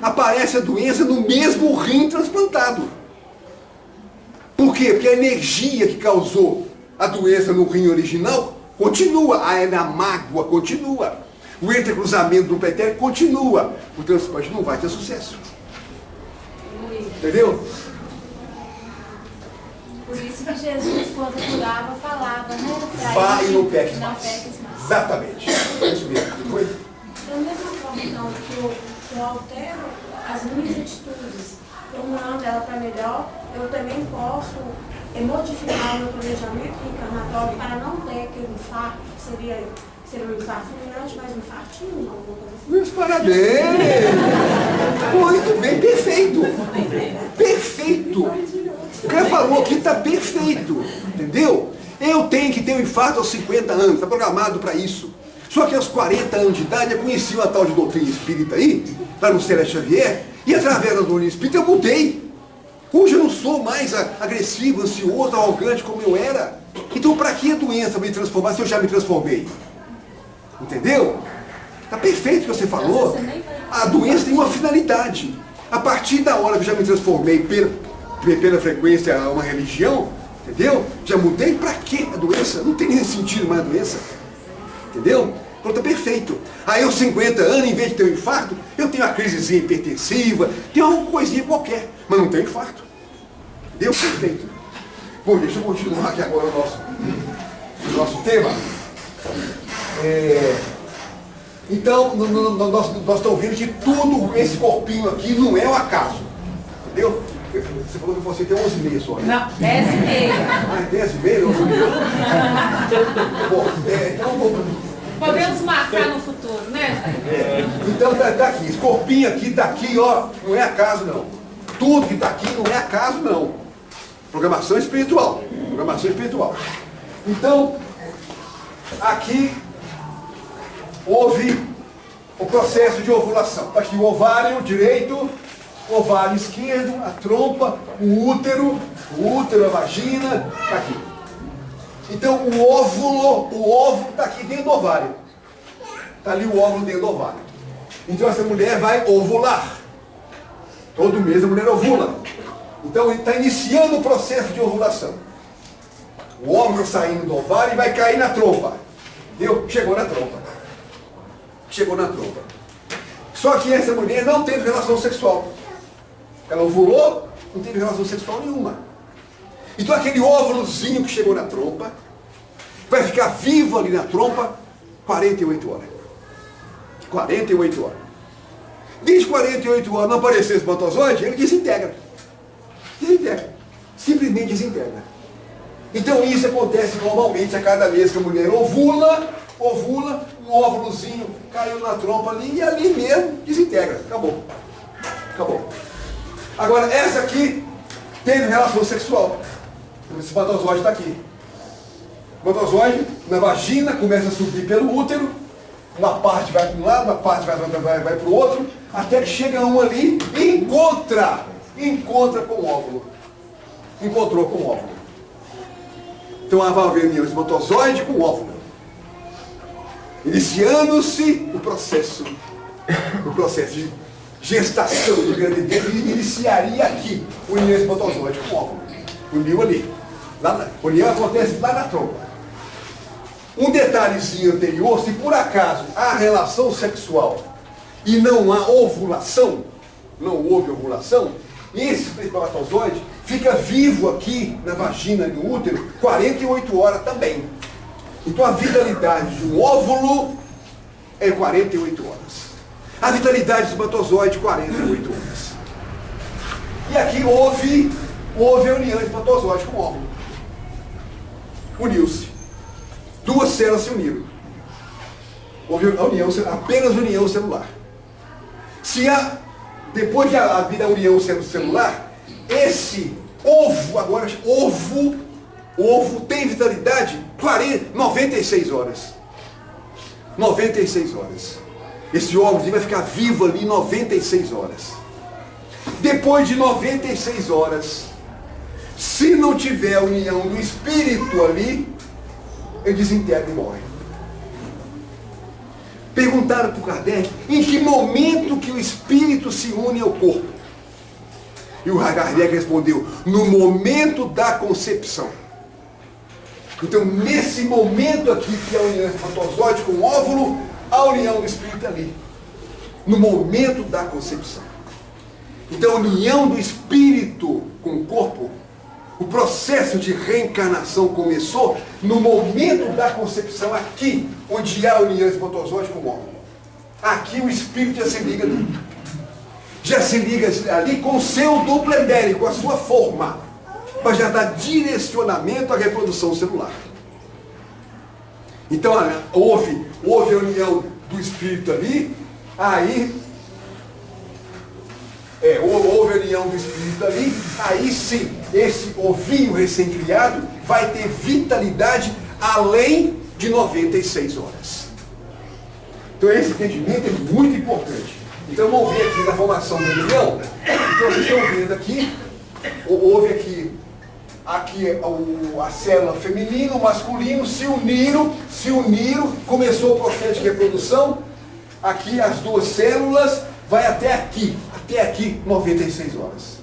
aparece a doença no mesmo rim transplantado. Por quê? Porque a energia que causou a doença no rim original continua, a mágoa continua, o entrecruzamento do etérico continua, o transplante não vai ter sucesso. Entendeu? Por isso que Jesus, quando curava, falava, né? Vá e não peques Não mais. peques mais. Exatamente. É isso mesmo. Foi? Da mesma forma, então, que eu altero as minhas atitudes, formulando ela para melhor, eu também posso modificar o meu planejamento reencarnatório para não ter aquele infarto, que seria um infarto fulminante, mas um infartinho, alguma coisa assim. Meus parabéns! Muito bem, perfeito! Perfeito! O que ela falou aqui está perfeito, entendeu? Eu tenho que ter um infarto aos 50 anos, está programado para isso. Só que aos 40 anos de idade eu conheci uma tal de doutrina espírita aí, lá no Celeste Xavier, e através da doutrina espírita eu mudei. Hoje eu não sou mais agressivo, ansioso, arrogante como eu era. Então para que a doença me transformar se eu já me transformei? Entendeu? Está perfeito o que você falou. A doença tem uma finalidade. A partir da hora que eu já me transformei pela frequência a uma religião, entendeu? Já mudei, para que a doença? Não tem nem sentido mais a doença. Entendeu? Então está perfeito. Aí aos 50 anos, em vez de ter um infarto, eu tenho uma crisezinha hipertensiva, tenho alguma coisinha qualquer, mas não tenho infarto. Entendeu? Perfeito. Bom, deixa eu continuar aqui agora o nosso tema. Então, nós estamos vendo que tudo, esse corpinho aqui, não é um acaso. Entendeu? Você falou que você tem 11 meses só, né? Não, 10 e meia. Ah, 10 e meio? 11 meses? Bom, então... Podemos marcar no futuro, né? Então tá aqui, esse corpinho aqui tá aqui, ó, não é acaso não. Tudo que tá aqui não é acaso não. Programação espiritual. Programação espiritual. Então, aqui houve o processo de ovulação. Tá aqui o ovário direito, o ovário esquerdo, a trompa, o útero, a vagina, tá aqui. Então o óvulo está aqui dentro do ovário. Está ali o óvulo dentro do ovário. Então essa mulher vai ovular. Todo mês a mulher ovula. Então ele está iniciando o processo de ovulação. O óvulo saindo do ovário e vai cair na trompa. Entendeu? Chegou na trompa. Chegou na trompa. Só que essa mulher não teve relação sexual. Ela ovulou, não teve relação sexual nenhuma. Então aquele óvulozinho que chegou na trompa vai ficar vivo ali na trompa 48 horas. 48 horas. Desde 48 horas não aparecer esse espermatozoide, ele desintegra. Desintegra. Simplesmente desintegra. Então isso acontece normalmente a cada vez que a mulher ovula, o óvulozinho caiu na trompa ali e ali mesmo desintegra. Acabou. Acabou. Agora essa aqui teve relação sexual. O espermatozoide está aqui. O espermatozoide na vagina começa a subir pelo útero, uma parte vai para um lado, uma parte vai para o outro, até que chega um ali e encontra com o óvulo. Encontrou com o óvulo. Então vai haver união espermatozoide com o óvulo. Iniciando-se o processo de gestação de gravidez, iniciaria aqui o união espermatozoide com o óvulo. Uniu ali. A união acontece lá na trompa. Um detalhezinho anterior, se por acaso há relação sexual e não há ovulação, não houve ovulação, esse espermatozoide fica vivo aqui na vagina, no útero, 48 horas também. Então a vitalidade de um óvulo é 48 horas. A vitalidade do espermatozoide, 48 horas. E aqui houve a união espermatozoide com o óvulo. Uniu-se. Duas células se uniram. Houve a união, apenas união celular. Se há, depois de haver a união celular, esse ovo, agora ovo tem vitalidade 96 horas. 96 horas. Esse óvulo vai ficar vivo ali 96 horas. Depois de 96 horas, se não tiver a união do espírito ali, ele desintegra e morre. Perguntaram para o Kardec em que momento que o espírito se une ao corpo. E o Kardec respondeu, no momento da concepção. Então, nesse momento aqui, que é a união espermatozoide com o óvulo, a união do espírito ali. No momento da concepção. Então, a união do espírito com o corpo, o processo de reencarnação começou no momento da concepção aqui, onde há a união espermatozoide com o óvulo. Aqui o espírito já se liga ali. Já se liga ali com o seu duplo endérico, com a sua forma, para já dar direcionamento à reprodução celular. Então houve a união do espírito ali, houve a união do espírito ali, aí sim, esse ovinho recém-criado vai ter vitalidade além de 96 horas. Então esse entendimento é muito importante. Então vamos ver aqui na formação do embrião. Então vocês estão vendo aqui, houve aqui a célula feminina, o masculino se uniram, começou o processo de reprodução. Aqui as duas células vai até aqui 96 horas.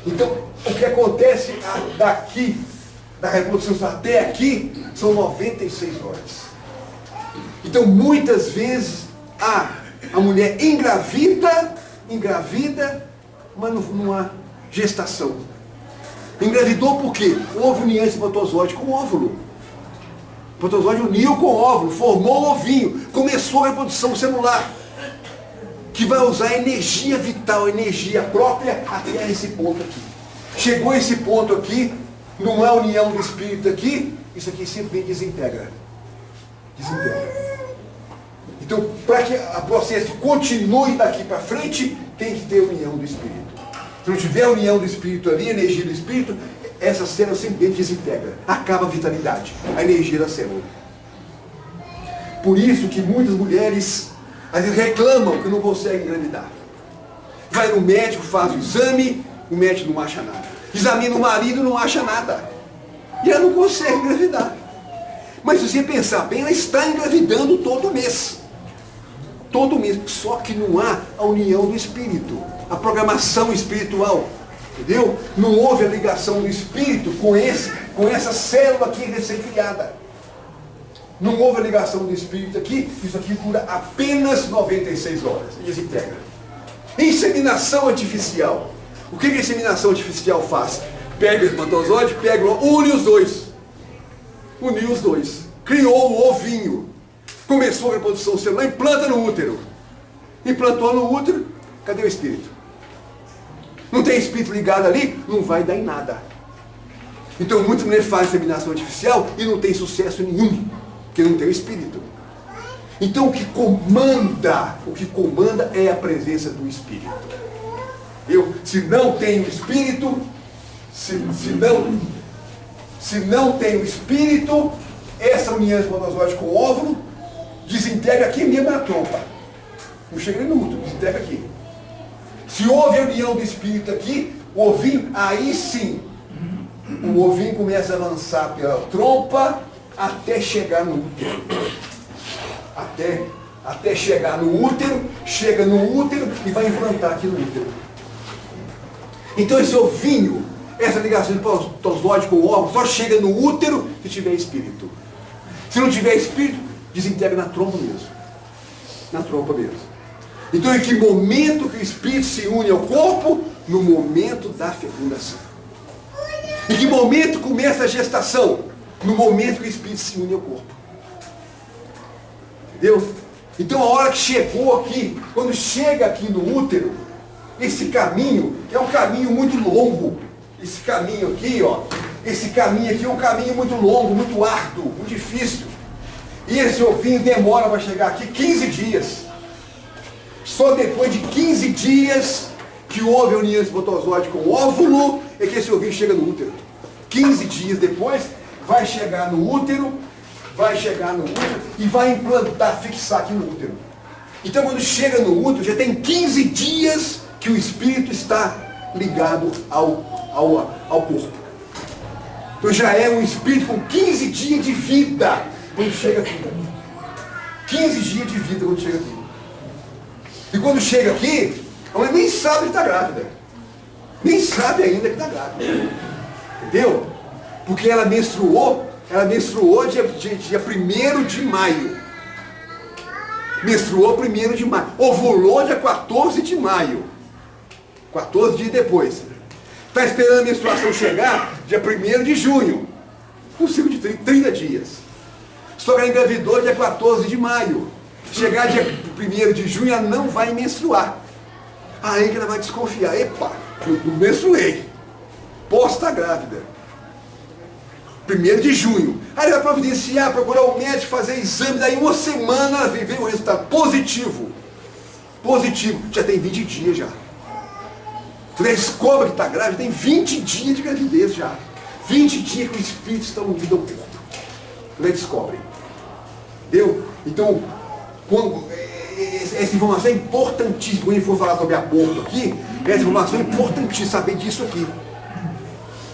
Então o que acontece daqui, da reprodução até aqui, são 96 horas. Então muitas vezes a mulher engravida, mas não há gestação. Engravidou por quê? Houve união espermatozoide com o óvulo. O espermatozoide uniu com o óvulo, formou o ovinho, começou a reprodução celular, que vai usar a energia vital, a energia própria até esse ponto aqui. Chegou esse ponto aqui, não há união do espírito aqui, isso aqui simplesmente desintegra. Desintegra. Então, para que o processo continue daqui para frente, tem que ter união do espírito. Se não tiver união do espírito ali, energia do espírito, essa célula simplesmente desintegra. Acaba a vitalidade, a energia da célula. Por isso que muitas mulheres às vezes reclamam que não conseguem engravidar. Vai no médico, faz o exame, o médico não acha nada. Examina o marido, não acha nada. E ela não consegue engravidar. Mas se você pensar bem, ela está engravidando todo mês. Todo mês. Só que não há a união do espírito, a programação espiritual. Entendeu? Não houve a ligação do espírito com essa célula aqui recém-criada. Não houve a ligação do espírito aqui, isso aqui dura apenas 96 horas. E desintegra. Inseminação artificial. O que a inseminação artificial faz? Pega o espermatozoide, une os dois. Uniu os dois. Criou o ovinho. Começou a reprodução celular, implanta no útero. Implantou no útero, cadê o espírito? Não tem espírito ligado ali, não vai dar em nada. Então muitas mulheres fazem inseminação artificial e não tem sucesso nenhum, porque não tem o espírito. Então o que comanda é a presença do espírito. Se não tem o espírito, se não tem o espírito, essa união espermatozoide com o óvulo desintegra aqui mesmo na trompa. Não chega nem no útero, desintegra aqui. Se houve a união do espírito aqui, o ovinho, aí sim, o ovinho começa a avançar pela trompa até chegar no útero. Até chegar no útero, chega no útero e vai implantar aqui no útero. Então esse ovinho, essa ligação de espermatozoide com o óvulo, só chega no útero se tiver espírito. Se não tiver espírito, desintegra na trompa mesmo. Na trompa mesmo. Então em que momento que o espírito se une ao corpo? No momento da fecundação. Em que momento começa a gestação? No momento que o espírito se une ao corpo. Entendeu? Então a hora que chegou aqui, quando chega aqui no útero, esse caminho é um caminho muito longo. Esse caminho aqui, ó, esse caminho aqui é um caminho muito longo, muito árduo, muito difícil. E esse ovinho demora para chegar aqui 15 dias. Só depois de 15 dias que houve a união espermatozoide com o óvulo, é que esse ovinho chega no útero. 15 dias depois, vai chegar no útero e vai implantar, fixar aqui no útero. Então quando chega no útero, já tem 15 dias que o espírito está ligado ao corpo. Então já é um espírito com 15 dias de vida quando chega aqui. 15 dias de vida quando chega aqui. E quando chega aqui, a mulher nem sabe que está grávida. Nem sabe ainda que está grávida. Entendeu? Porque ela menstruou dia 1º de maio. Menstruou 1º de maio. Ovulou dia 14 de maio. 14 dias depois. Está esperando a menstruação chegar dia 1º de junho. Um ciclo de 30 dias. Só que ela engravidou dia 14 de maio. Chegar dia 1º de junho, ela não vai menstruar. Aí que ela vai desconfiar. Epa, eu não menstruei. Posso estar grávida. 1º de junho. Aí ela vai providenciar, procurar o médico, fazer exame. Daí uma semana ela vem o resultado positivo. Positivo. Já tem 20 dias já. Quando ela descobre que está grávida, tem 20 dias de gravidez já. 20 dias que o espírito está unido ao corpo. Quando ela descobre. Entendeu? Então, essa informação é importantíssima. Quando a gente for falar sobre aborto aqui, essa informação é importantíssima, saber disso aqui.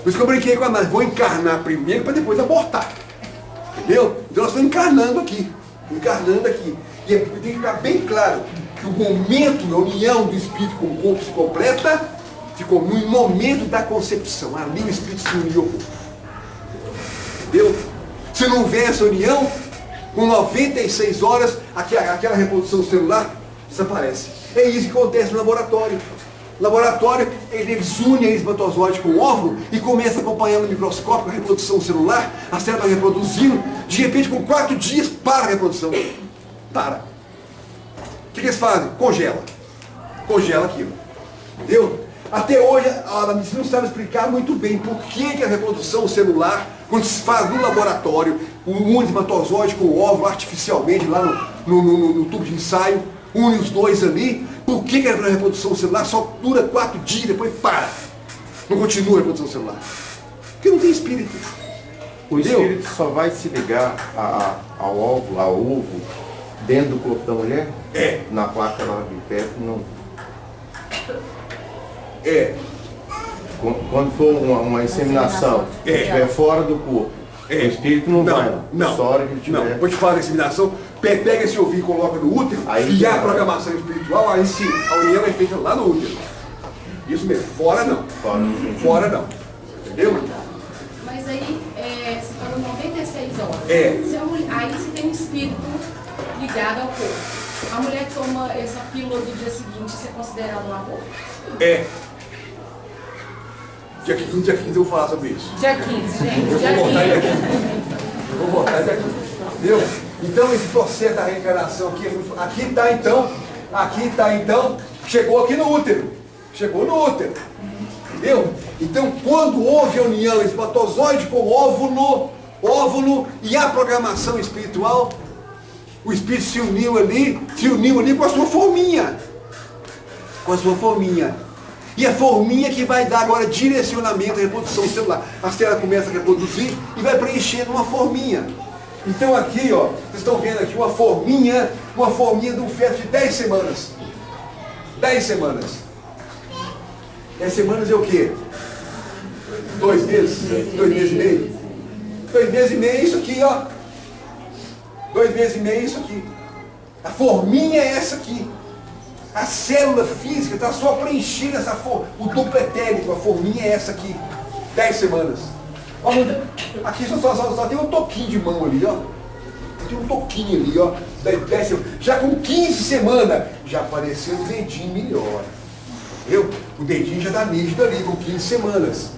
Por isso que eu brinquei com ela, mas vou encarnar primeiro para depois abortar. Entendeu? Então nós estamos encarnando aqui. E tem que ficar bem claro que o momento da união do espírito com o corpo se completa, ficou no momento da concepção. Ali o espírito se uniu ao corpo. Entendeu? Se não houver essa união, com 96 horas, aquela reprodução celular desaparece. É isso que acontece no laboratório. No laboratório, eles unem a espermatozoide com o óvulo e começam a acompanhar no microscópio a reprodução celular, a célula está reproduzindo, de repente com 4 dias para a reprodução. Para. O que eles fazem? Congela. congela aquilo. Entendeu? Até hoje, a medicina não sabe explicar muito bem por que a reprodução celular, quando se faz no laboratório, une espermatozoide com o óvulo artificialmente lá no tubo de ensaio, une os dois ali, por que a reprodução celular só dura 4 dias, depois para? Não continua a reprodução celular. Porque não tem espírito. O espírito só vai se ligar ao ovo, dentro do corpo da mulher? É. Na placa lá de perto, não. É. Quando for uma inseminação, estiver fora do corpo, o espírito não vai. Não. Só a hora que ele tiver. Não. Depois de fazer a inseminação, pega esse ovinho e coloca no útero, Aí e a programação espiritual, aí sim, a união é feita lá no útero. Isso mesmo. Fora não. Fora não. Entendeu? Mas aí, você falou 96 horas. É. Aí você tem um espírito ligado ao corpo. A mulher toma essa pílula do dia seguinte, você considera um aborto? É. Dia 15 eu vou falar sobre isso. Dia 15, gente. Eu Dia vou botar ele 15. aqui. Eu vou botar ele aqui. Entendeu? Então esse processo da reencarnação aqui é muito... Aqui está então, chegou aqui no útero. Chegou no útero. Entendeu? Então quando houve a união espermatozoide com óvulo e a programação espiritual, o espírito se uniu ali com a sua forminha. Com a sua forminha. E a forminha que vai dar agora direcionamento à reprodução celular. A célula começa a reproduzir e vai preenchendo uma forminha. Então aqui, ó, vocês estão vendo aqui uma forminha de um feto de 10 semanas. 10 semanas. 10 semanas é o quê? 2 meses? 2 meses e meio? 2 meses e meio é isso aqui, ó. 2 meses e meio é isso aqui. A forminha é essa aqui. A célula física está só preenchendo essa forma. O duplo etérico, a forminha é essa aqui. 10 semanas. Olha, aqui só tem um toquinho de mão ali, ó. Tem um toquinho ali, ó. 10 semanas. Já com 15 semanas, já apareceu o dedinho melhor. Entendeu? O dedinho já está nítido ali, com 15 semanas.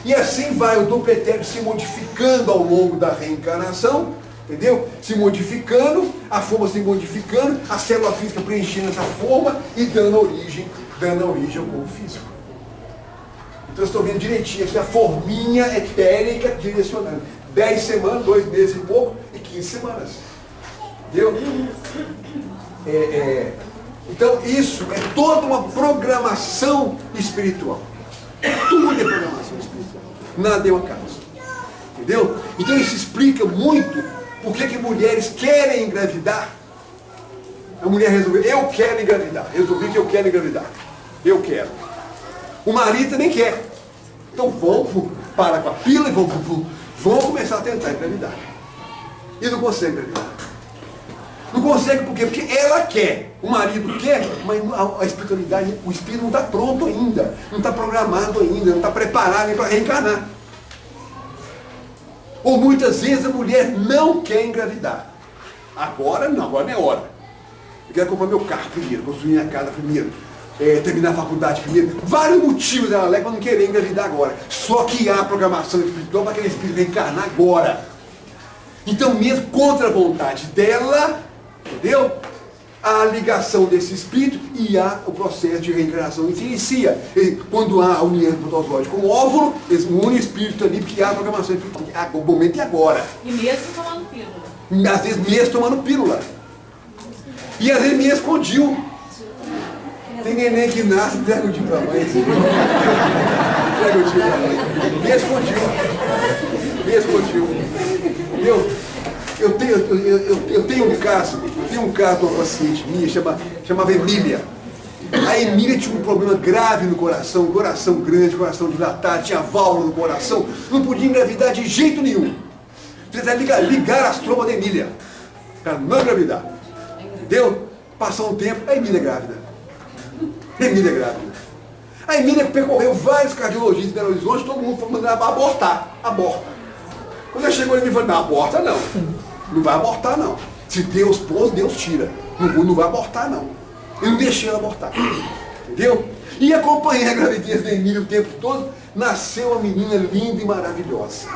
E assim vai o duplo etérico se modificando ao longo da reencarnação. Entendeu? Se modificando, a forma se modificando, a célula física preenchendo essa forma e dando origem ao corpo físico. Então eu estou vendo direitinho aqui a forminha etérica direcionando. 10 semanas, 2 meses e pouco e 15 semanas. Entendeu? Então isso é toda uma programação espiritual. Tudo é programação espiritual. Nada é um acaso. Entendeu? Então isso explica muito por que mulheres querem engravidar. A mulher resolveu, eu quero engravidar. Resolvi que eu quero engravidar. Eu quero. O marido também quer. Então vamos parar com a pílula e vamos começar a tentar engravidar. E não consegue engravidar. Não consegue por quê? Porque ela quer. O marido quer, mas a espiritualidade, o espírito não está pronto ainda. Não está programado ainda. Não está preparado para reencarnar. Ou muitas vezes a mulher não quer engravidar. Agora não é hora. Eu quero comprar meu carro primeiro, construir minha casa primeiro, terminar a faculdade primeiro. Vários motivos ela leva para não querer engravidar agora. Só que há programação espiritual para aquele espírito reencarnar agora. Então mesmo contra a vontade dela, entendeu? A ligação desse espírito e há o processo de reencarnação se inicia. Quando há a união espermatozoide com o óvulo, eles unem o espírito ali, porque há a programação espiritual. O momento é agora. E mesmo tomando pílula. Às vezes mesmo tomando pílula. E às vezes me escondiu. Tem neném que nasce e entrega o dia para a mãe. Entrega o dia para a mãe. Me escondiu. Entendeu? Eu tenho um caso de uma paciente minha, chamava Emília. A Emília tinha um problema grave no coração grande, coração dilatado, tinha válvula no coração, não podia engravidar de jeito nenhum. Precisa ligar as trompas da Emília, para não engravidar. Entendeu? Passou um tempo, a Emília é grávida. A Emília percorreu vários cardiologistas em Belo Horizonte, todo mundo foi mandar abortar. Aborta. Quando ela chegou, ele falou, não, aborta não. Não vai abortar não. Se Deus pôs, Deus tira. Não vai abortar não. Eu não deixei ela abortar. Entendeu? E acompanhei a gravidez da Emília o tempo todo. Nasceu uma menina linda e maravilhosa.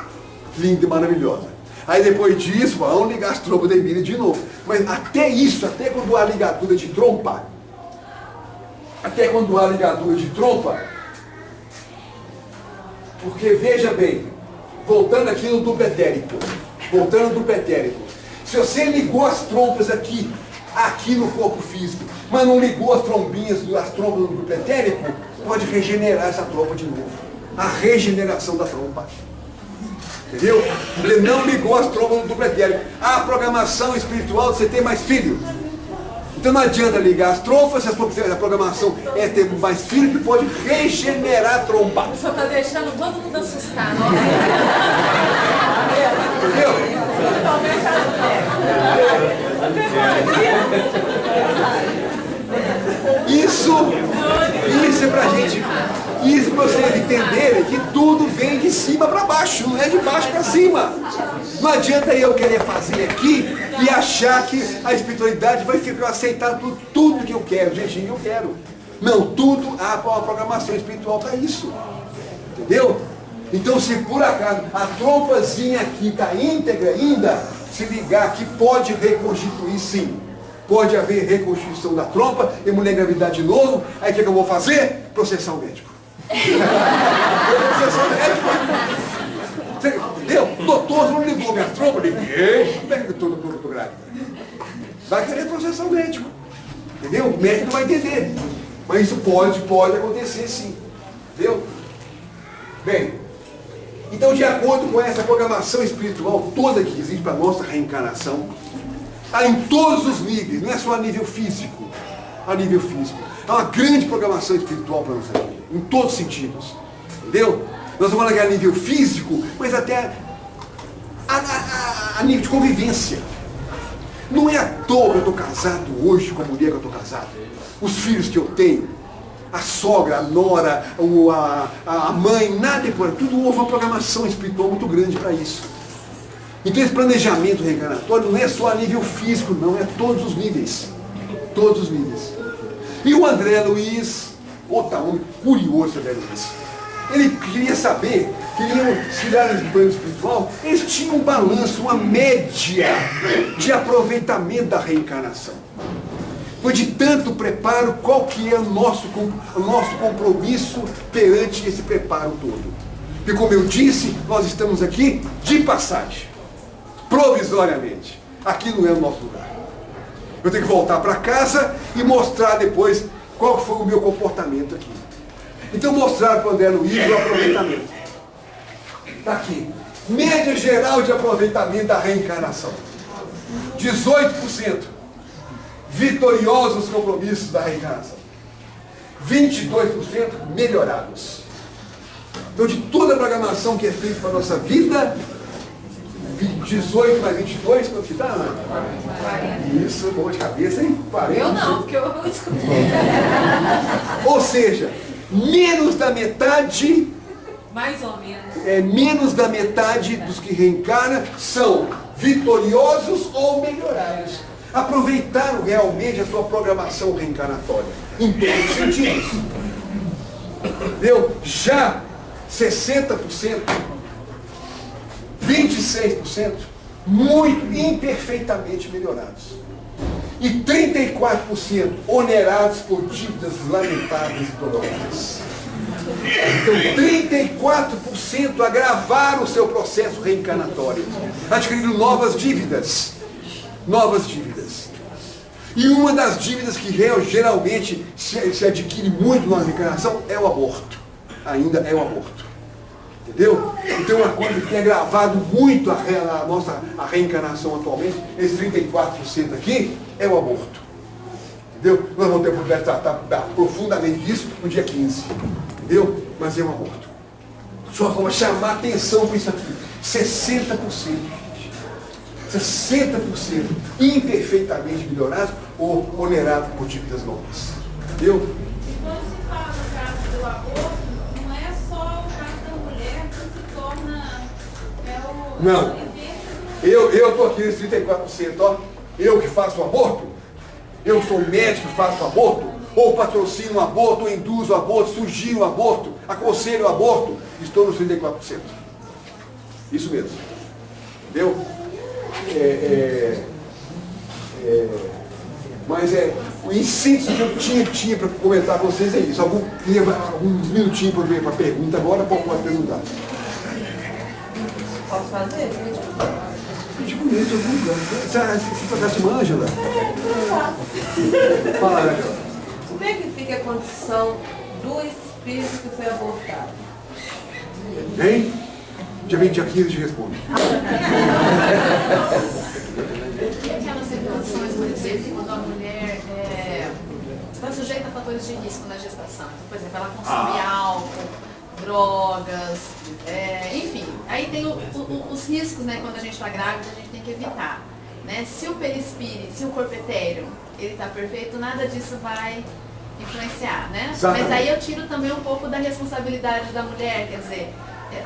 Linda e maravilhosa. Aí depois disso, vão ligar as trompas da Emília de novo. Mas até isso, até quando há ligadura de trompa, até quando há ligadura de trompa, porque veja bem, voltando aqui no duplo etérico, se você ligou as trompas aqui no corpo físico, mas não ligou as trombinhas, as trompas do duplo etérico, pode regenerar essa trompa de novo. A regeneração da trompa. Entendeu? Ele não ligou as trompas do duplo etérico. A programação espiritual de você ter mais filho. Então não adianta ligar as trompas, se a programação é ter mais filho, que pode regenerar a trompa. Só está deixando todo mundo assustado. Entendeu? Isso é pra gente, isso pra vocês entenderem que tudo vem de cima para baixo, não é de baixo para cima. Não adianta eu querer fazer aqui e achar que a espiritualidade vai ficar aceitar tudo que eu quero, o jeitinho que eu quero. Não, tudo há uma programação espiritual para isso. Entendeu? Então, se por acaso a trompazinha aqui está íntegra ainda, se ligar aqui, pode reconstituir sim. Pode haver reconstituição da trompa, e mulher engravidar de novo, aí o que eu vou fazer? Processar o médico. Processar o médico. Entendeu? O doutor não ligou minha trompa, eu liguei. Como é que eu estou grávida? Vai querer processar o médico. Entendeu? O médico não vai entender. Mas isso pode acontecer sim. Entendeu? Bem, então de acordo com essa programação espiritual toda que existe para a nossa reencarnação, há em todos os níveis, não é só a nível físico, há uma grande programação espiritual para a nossa vida, em todos os sentidos, entendeu? Nós vamos falar que é a nível físico, mas até a nível de convivência. Não é à toa que eu estou casado hoje com a mulher que eu estou casado, os filhos que eu tenho, a sogra, a nora, a mãe, nada é por tudo houve uma programação espiritual muito grande para isso. Então esse planejamento reencarnatório não é só a nível físico, não, é todos os níveis. Todos os níveis. E o André Luiz, outro homem curioso, André Luiz, ele queria saber, se dar no plano espiritual, eles tinham um balanço, uma média de aproveitamento da reencarnação. Foi de tanto preparo, qual que é o nosso compromisso perante esse preparo todo. E como eu disse, nós estamos aqui de passagem. Provisoriamente. Aqui não é o nosso lugar. Eu tenho que voltar para casa e mostrar depois qual foi o meu comportamento aqui. Então mostrar para o André Luiz o aproveitamento. Está aqui. Média geral de aproveitamento da reencarnação. 18%. Vitoriosos compromissos da reencarnação. 22% melhorados. Então de toda a programação que é feita para a nossa vida, 18 mais 22, quanto que dá, Ana? 40. Isso, boa de cabeça, hein? 40. Eu não, porque eu escutei. Ou seja, menos da metade, mais ou menos, menos da metade dos que reencarnam são vitoriosos ou melhorados. Aproveitaram realmente a sua programação reencarnatória, em todos os sentidos. Entendeu? Já 60%, 26%, muito imperfeitamente melhorados. E 34% onerados por dívidas lamentáveis e dolorosas. Então 34% agravaram o seu processo reencarnatório, adquirindo novas dívidas. E uma das dívidas que geralmente se adquire muito na reencarnação é o aborto. Ainda é o aborto. Entendeu? Então uma coisa que tem agravado muito a reencarnação atualmente, esse 34% aqui, é o aborto. Entendeu? Nós vamos ter a oportunidade de tratar profundamente disso no dia 15. Entendeu? Mas é um aborto. Só vamos chamar atenção para isso aqui. 60%. 60% imperfeitamente melhorados ou onerados por dívidas novas. Entendeu? E quando se fala no caso do aborto, não é só o caso da mulher que se torna Não. Eu estou aqui nesse 34%, ó. Eu que faço o aborto, eu sou médico que faço o aborto, ou patrocino o aborto, ou induzo o aborto, sugiro o aborto, aconselho o aborto, estou nos 34%. Isso mesmo. Entendeu? Mas O instinto que eu tinha para comentar com vocês é isso. Alguns minutinhos para pergunta agora, pode perguntar. Posso fazer? 20 minutos, você tocasse uma Ângela? Fala, Ângela. Como é que fica a condição do espírito que foi abortado? Hein? Dia 20, dia 15 te respondo. E aquelas situações, por exemplo, quando a mulher está sujeita a fatores de risco na gestação? Por exemplo, ela consome álcool, drogas, enfim. Aí tem os riscos, né? Quando a gente está grávida, a gente tem que evitar. Né? Se o perispírito, se o corpo etéreo, ele está perfeito, nada disso vai influenciar, né? Exatamente. Mas aí eu tiro também um pouco da responsabilidade da mulher, quer dizer,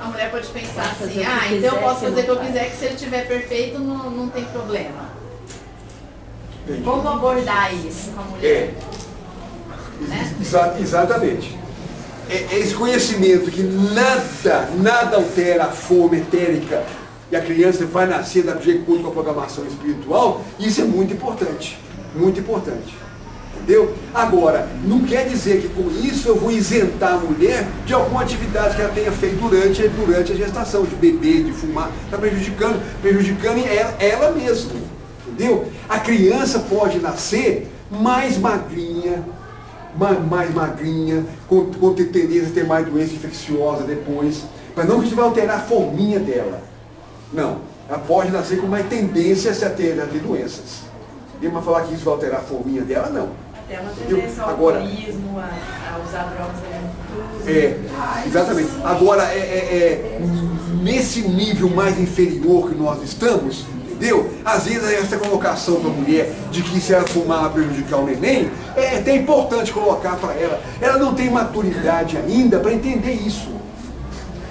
a mulher pode pensar assim, então eu posso fazer o que eu quiser, que se ele estiver perfeito, não tem problema. Entendi. Como abordar isso com a mulher? Né? Exatamente. Esse conhecimento que nada altera a forma etérica e a criança vai nascer da jeito com a programação espiritual, isso é muito importante. Muito importante. Entendeu? Agora, não quer dizer que com isso eu vou isentar a mulher de alguma atividade que ela tenha feito durante a gestação, de beber, de fumar, está prejudicando ela mesma. Entendeu? A criança pode nascer mais magrinha, com tendência a ter mais doença infecciosa depois, mas não que isso vai alterar a forminha dela. Não, ela pode nascer com mais tendência a ter doenças. Mas falar que isso vai alterar a forminha dela, não. Até uma tendência ao alcoolismo, a usar drogas alimentícias. Exatamente. Agora, nesse nível mais inferior que nós estamos, entendeu? Às vezes essa colocação da mulher de que se ela fumar vai prejudicar o neném, é até importante colocar para ela. Ela não tem maturidade ainda para entender isso.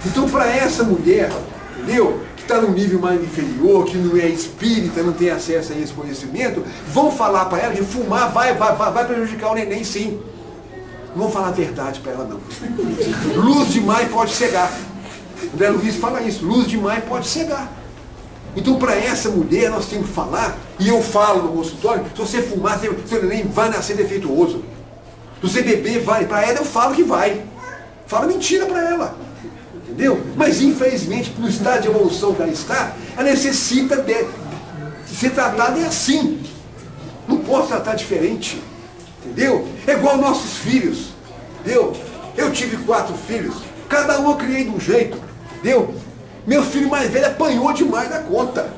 Então, para essa mulher, entendeu? Que está num nível mais inferior, que não é espírita, não tem acesso a esse conhecimento, vão falar para ela que fumar vai prejudicar o neném, sim. Não vão falar a verdade para ela, não. Luz demais pode cegar. O André Luiz fala isso, luz demais pode cegar. Então, para essa mulher, nós temos que falar, e eu falo no consultório, se você fumar, seu neném vai nascer defeituoso. Se você beber, vai. Para ela, eu falo que vai. Fala mentira para ela. Entendeu? Mas, infelizmente, no estado de evolução que ela está, ela necessita de ser tratada assim. Não posso tratar diferente. Entendeu? É igual nossos filhos. Entendeu? Eu tive 4 filhos. Cada um eu criei de um jeito. Entendeu? Meu filho mais velho apanhou demais da conta.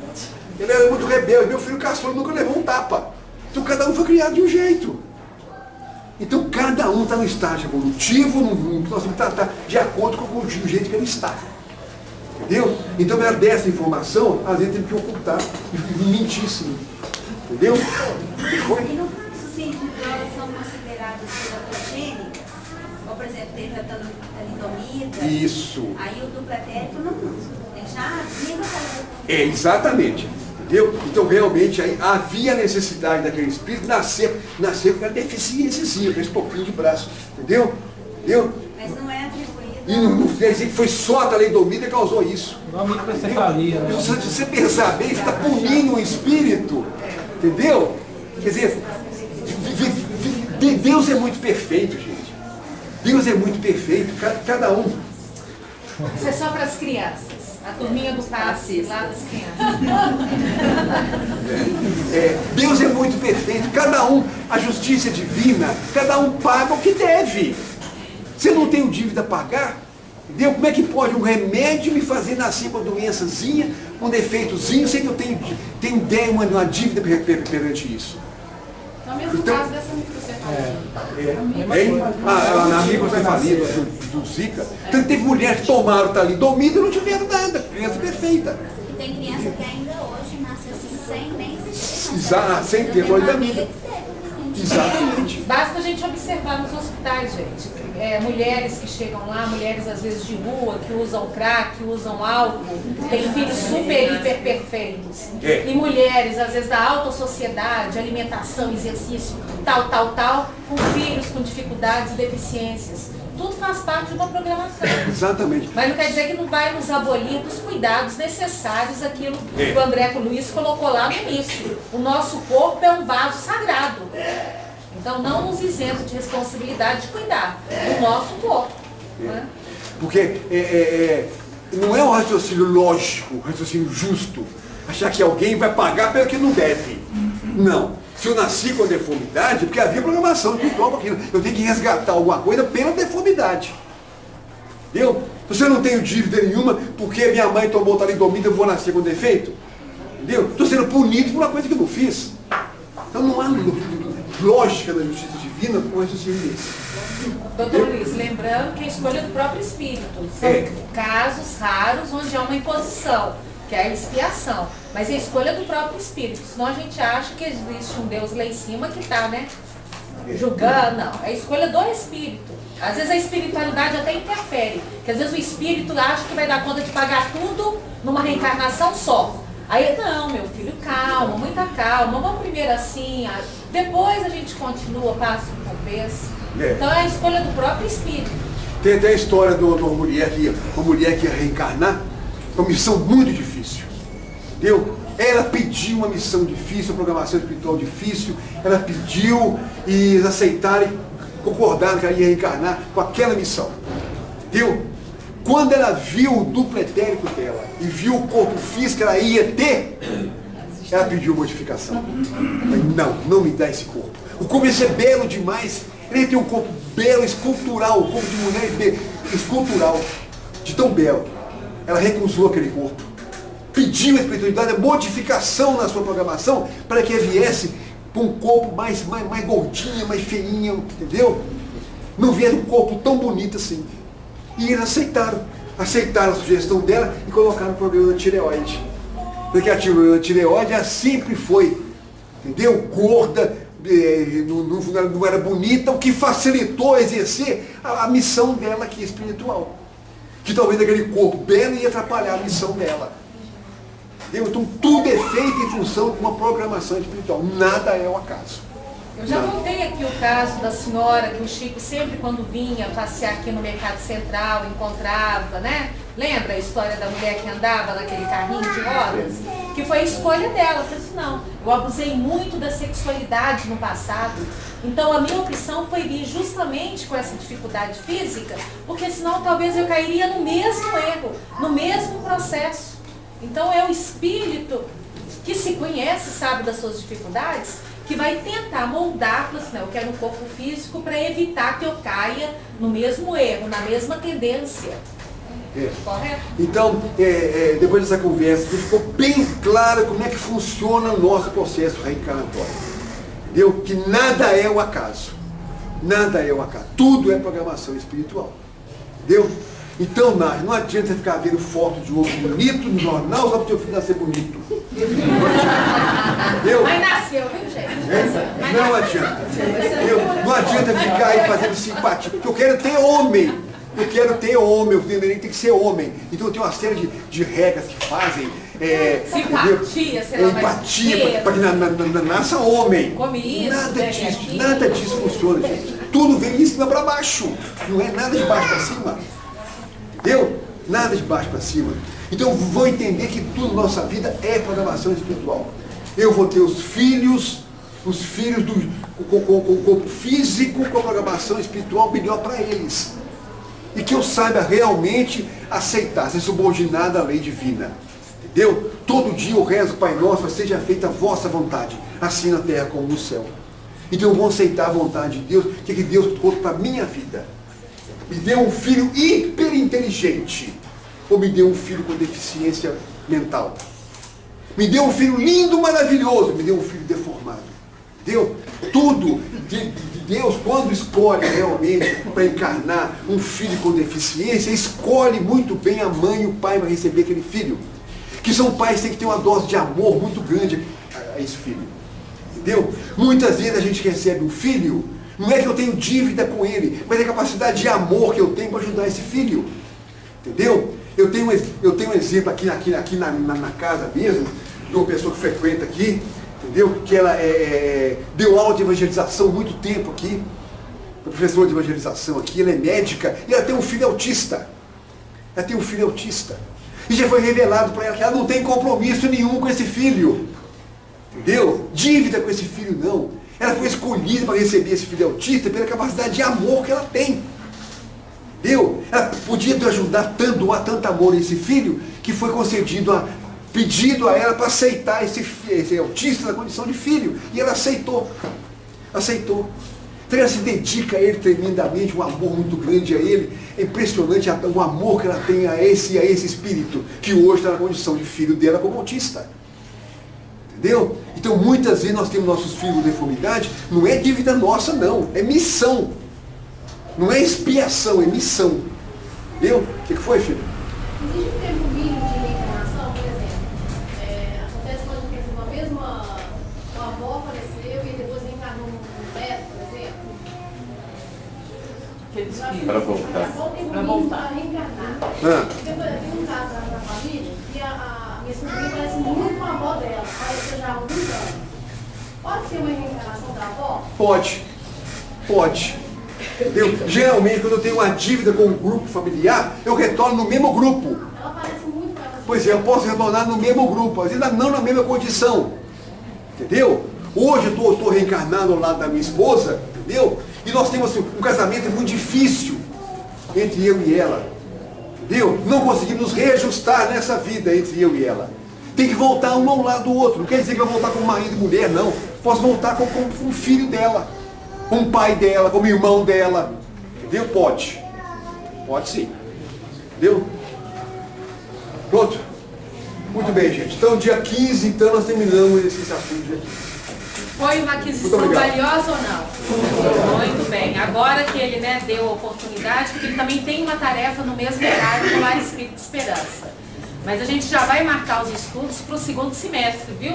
Ele era muito rebelde. Meu filho caçula nunca levou um tapa. Então cada um foi criado de um jeito. Então cada um está no estágio evolutivo, nós temos que tratar de acordo com o jeito que ele está. Entendeu? Então ela dessa informação, às vezes tem que ocultar e mentir sim. Entendeu? E no caso, sim, drogas são consideradas teratogênicas, ou por exemplo, teve a talidomida. Isso. Aí o duplo etérico não tem já acima da... Exatamente. Entendeu? Então realmente aí havia necessidade daquele espírito nascer com a deficiênciazinha, com esse pouquinho de braço. Entendeu? Entendeu? Mas não é atribuído. E não quer dizer que foi só a talidomida que causou isso. Não há microcefalia, né? Se você pensar bem, você está punindo o espírito. Entendeu? Quer dizer, Deus é muito perfeito, gente. Deus é muito perfeito, cada um. Isso é só para as crianças. A turminha do passe lá das crianças. Deus é muito perfeito, cada um, a justiça divina, cada um paga o que deve. Se eu não tenho dívida a pagar, entendeu? Como é que pode um remédio me fazer nascer com uma doençazinha, um defeitozinho, sem que eu tenha uma dívida perante isso? No mesmo caso dessa microcefalia. Na microcefalia do Zika, então teve mulheres que tomaram talidomida e não tiveram nada, criança perfeita. E tem criança que ainda hoje nasce assim, sem nem existir. Exato, sem ter talidomida. Exatamente. Basta a gente observar nos hospitais, gente. Mulheres que chegam lá, mulheres às vezes de rua, que usam crack, que usam álcool, têm filhos super, hiper perfeitos. E mulheres, às vezes da alta sociedade, alimentação, exercício, tal, com filhos com dificuldades e deficiências. Tudo faz parte de uma programação. Exatamente. Mas não quer dizer que não vai nos abolir dos cuidados necessários, aquilo que o André Luiz colocou lá no início. O nosso corpo é um vaso sagrado. Então não nos isenta de responsabilidade de cuidar do nosso corpo. Né? Porque não é um raciocínio lógico, um raciocínio justo, achar que alguém vai pagar pelo que não deve. Não. Se eu nasci com a deformidade, porque havia programação espiritual para aquilo. Eu tenho que resgatar alguma coisa pela deformidade. Entendeu? Se eu não tenho dívida nenhuma, porque minha mãe tomou talidomida, eu vou nascer com defeito. Entendeu? Estou sendo punido por uma coisa que eu não fiz. Então não há lógica da justiça divina com esse desse. Doutor Luiz, lembrando que é a escolha do próprio Espírito. São casos raros onde há uma imposição, que é a expiação. Mas é a escolha do próprio Espírito. Senão a gente acha que existe um Deus lá em cima que está, né? Julgando. Não, é a escolha do Espírito. Às vezes a espiritualidade até interfere. Porque às vezes o Espírito acha que vai dar conta de pagar tudo numa reencarnação só. Aí, não, meu filho, calma, muita calma. Vamos primeiro assim, depois a gente continua, passo por vez. Então é a escolha do próprio Espírito. Tem até a história de uma mulher que ia reencarnar, uma missão muito difícil. Entendeu? Ela pediu uma missão difícil, uma programação espiritual difícil, ela pediu e eles aceitaram e concordaram que ela ia reencarnar com aquela missão. Entendeu? Quando ela viu o duplo etérico dela e viu o corpo físico que ela ia ter, ela pediu modificação. Não me dá esse corpo. O corpo ia ser belo demais. Ele tem um corpo belo, escultural, um corpo de mulher escultural, de tão belo. Ela recusou aquele corpo. Pediu a espiritualidade, a modificação na sua programação, para que viesse para um corpo mais gordinha, mais feinha, entendeu? Não viesse um corpo tão bonito assim. E eles aceitaram a sugestão dela e colocaram o problema da tireoide. Porque a tireoide ela sempre foi, entendeu? Gorda, não era bonita, o que facilitou exercer a missão dela aqui espiritual. Que talvez aquele corpo belo ia atrapalhar a missão dela. Entendeu? Então tudo é feito em função de uma programação espiritual. Nada é o acaso. Eu já contei aqui o caso da senhora que o Chico sempre quando vinha passear aqui no Mercado Central, encontrava, né? Lembra a história da mulher que andava naquele carrinho de rodas? Que foi a escolha dela. Eu falei assim, não, eu abusei muito da sexualidade no passado, então a minha opção foi vir justamente com essa dificuldade física, porque senão talvez eu cairia no mesmo erro, no mesmo processo. Então é o espírito que se conhece, sabe das suas dificuldades, que vai tentar moldar, assim, não, eu quero um corpo físico para evitar que eu caia no mesmo erro, na mesma tendência. Correto? Então, depois dessa conversa, ficou bem claro como é que funciona o nosso processo reencarnatório. Entendeu? Que nada é o acaso. Nada é o acaso. Tudo é programação espiritual. Entendeu? Então, não adianta ficar vendo foto de ovo bonito no jornal só para o seu filho nascer bonito. Entendeu? Mas nasceu, viu, gente? Não adianta. Entendeu? Não adianta ficar aí fazendo simpatia. Porque eu quero ter homem. Eu quero ter homem, o neném tem que ser homem. Então eu tenho uma série de regras que fazem. Simpatia, será empatia, para que nasça homem. Come isso, nada disso funciona, gente. Tudo vem de cima para baixo. Não é nada de baixo para cima. Entendeu? Nada de baixo para cima. Então vou entender que tudo na nossa vida é programação espiritual. Eu vou ter os filhos com o corpo físico, com a programação espiritual melhor para eles. E que eu saiba realmente aceitar, ser subordinado à lei divina. Entendeu? Todo dia eu rezo, Pai Nosso, seja feita a vossa vontade, assim na terra como no céu. Então eu vou aceitar a vontade de Deus, que Deus trouxe para a minha vida. Me deu um filho hiper inteligente, ou me deu um filho com deficiência mental. Me deu um filho lindo, maravilhoso, me deu um filho deformado. Entendeu? Tudo de Deus, quando escolhe realmente para encarnar um filho com deficiência, escolhe muito bem a mãe e o pai para receber aquele filho. Que são pais que têm que ter uma dose de amor muito grande a esse filho. Entendeu? Muitas vezes a gente recebe um filho, não é que eu tenho dívida com ele, mas é a capacidade de amor que eu tenho para ajudar esse filho. Entendeu? Eu tenho um exemplo aqui na casa mesmo, de uma pessoa que frequenta aqui, entendeu? Que ela deu aula de evangelização muito tempo aqui, professora de evangelização aqui, ela é médica, e ela tem um filho autista. E já foi revelado para ela que ela não tem compromisso nenhum com esse filho. Entendeu? Dívida com esse filho não. Ela foi escolhida para receber esse filho autista pela capacidade de amor que ela tem. Entendeu? Ela podia ajudar tanto, doar tanto amor a esse filho, que foi pedido a ela para aceitar esse autista na condição de filho. E ela aceitou. Aceitou. Então ela se dedica a ele tremendamente, um amor muito grande a ele. É impressionante o amor que ela tem a esse espírito, que hoje está na condição de filho dela como autista. Entendeu? Então muitas vezes nós temos nossos filhos com deformidade, não é dívida nossa não, é missão. Não é expiação, é missão. Entendeu? O que foi, filho? Existe um tempo mínimo de reencarnação, por exemplo. Acontece quando, por exemplo, a mesma avó faleceu e depois reencarnou no neto, por exemplo. Para voltar. Para voltar. Reencarnar. Porque, por exemplo, tem um caso na família que a minha sobrinha parece muito com a avó dela, parece já há alguns anos. Pode ser uma reencarnação da avó? Pode. Entendeu? Geralmente, quando eu tenho uma dívida com um grupo familiar, eu retorno no mesmo grupo. Ela parece muito com ela. Pois é, eu posso retornar no mesmo grupo, às vezes não na mesma condição. Entendeu? Hoje eu estou reencarnando ao lado da minha esposa, entendeu? E nós temos assim, um casamento muito difícil entre eu e ela. Entendeu? Não conseguimos nos reajustar nessa vida entre eu e ela. Tem que voltar um ao lado do outro. Não quer dizer que vai voltar como marido e mulher, não. Posso voltar como um filho dela, como pai dela, como irmão dela. Entendeu? Pode. Pode sim. Entendeu? Pronto? Muito bem, gente. Então, dia 15, então, nós terminamos esse assunto aqui. Foi uma aquisição valiosa ou não? Muito bem. Agora que ele deu a oportunidade, porque ele também tem uma tarefa no mesmo horário no Lar Espírita Esperança. Mas a gente já vai marcar os estudos para o segundo semestre, viu,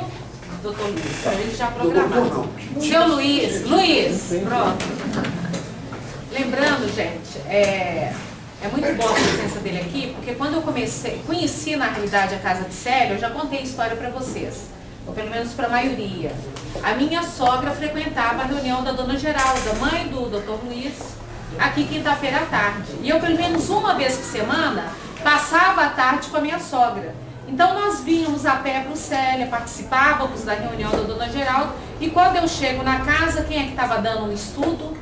doutor Luiz? Para a gente já programar. Seu Luiz, pronto. Lembrando, gente, é muito boa a presença dele aqui, porque quando eu conheci na realidade a Casa de Célia, eu já contei a história para vocês, ou pelo menos para a maioria. A minha sogra frequentava a reunião da Dona Geralda, mãe do doutor Luiz, aqui quinta-feira à tarde. E eu, pelo menos uma vez por semana, passava a tarde com a minha sogra. Então nós vínhamos a pé para o Célia, participávamos da reunião da Dona Geralda, e quando eu chego na casa, quem é que estava dando um estudo?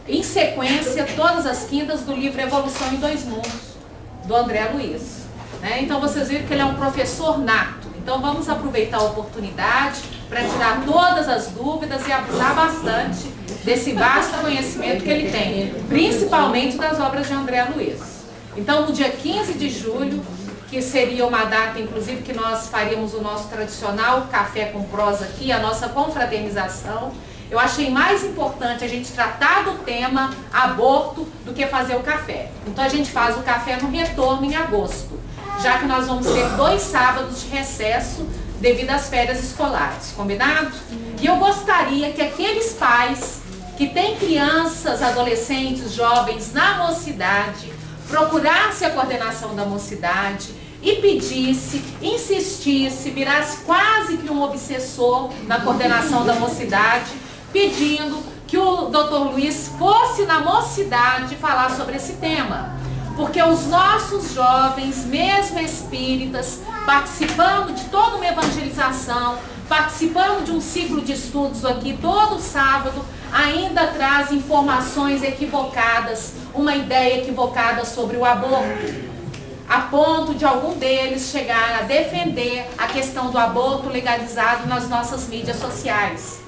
Em sequência, todas as quintas, do livro Evolução em 2 Mundos, do André Luiz. Então vocês viram que ele é um professor nato. Então vamos aproveitar a oportunidade para tirar todas as dúvidas e abusar bastante desse vasto conhecimento que ele tem, principalmente das obras de André Luiz. Então no dia 15 de julho, que seria uma data, inclusive, que nós faríamos o nosso tradicional café com prosa aqui, a nossa confraternização, eu achei mais importante a gente tratar do tema aborto do que fazer o café. Então a gente faz o café no retorno em agosto, já que nós vamos ter 2 sábados de recesso devido às férias escolares, combinado? E eu gostaria que aqueles pais que têm crianças, adolescentes, jovens na mocidade, procurasse a coordenação da mocidade e pedisse, insistisse, virasse quase que um obsessor na coordenação da mocidade, pedindo que o doutor Luiz fosse na mocidade falar sobre esse tema. Porque os nossos jovens, mesmo espíritas, participando de toda uma evangelização, participando de um ciclo de estudos aqui todo sábado, ainda traz informações equivocadas, uma ideia equivocada sobre o aborto, a ponto de algum deles chegar a defender a questão do aborto legalizado nas nossas mídias sociais.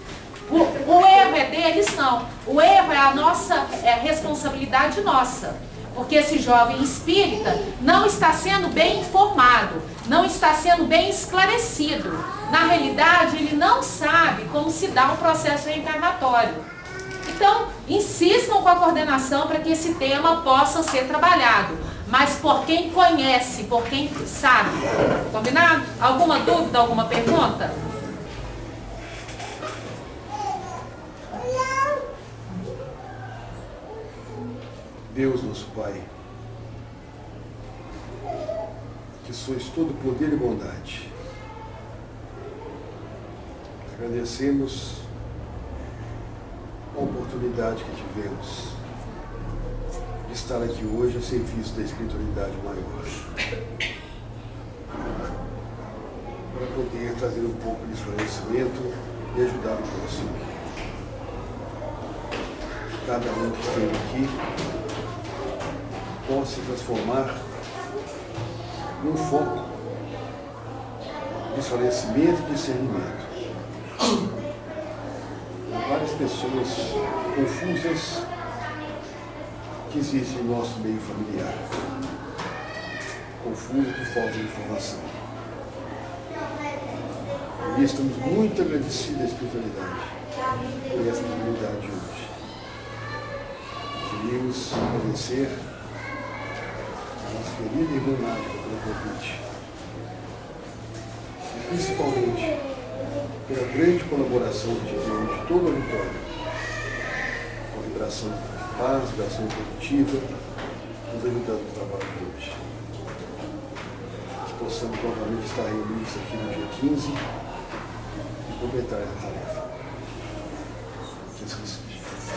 O erro é deles? Não. O erro é a nossa responsabilidade nossa. Porque esse jovem espírita não está sendo bem informado, não está sendo bem esclarecido. Na realidade, ele não sabe como se dá um processo reencarnatório. Então, insistam com a coordenação para que esse tema possa ser trabalhado, mas por quem conhece, por quem sabe. Combinado? Alguma dúvida, alguma pergunta? Deus, nosso Pai, que sois todo poder e bondade, agradecemos a oportunidade que tivemos de estar aqui hoje a serviço da espiritualidade maior, para poder trazer um pouco de esclarecimento e ajudar o próximo. cada um que esteve aqui possa se transformar num foco de esclarecimento e discernimento. Há várias pessoas confusas que existem no nosso meio familiar, confusas por falta de informação. E estamos muito agradecidos à espiritualidade por essa oportunidade hoje. Queríamos agradecer a nossa querida irmã Nádia pelo convite. E principalmente pela grande colaboração que tivemos de todo o auditório, com a vibração de paz, vibração positiva, nos ajudando no trabalho de hoje. Que possamos novamente estar reunidos aqui no dia 15 e completar essa tarefa. Jesus.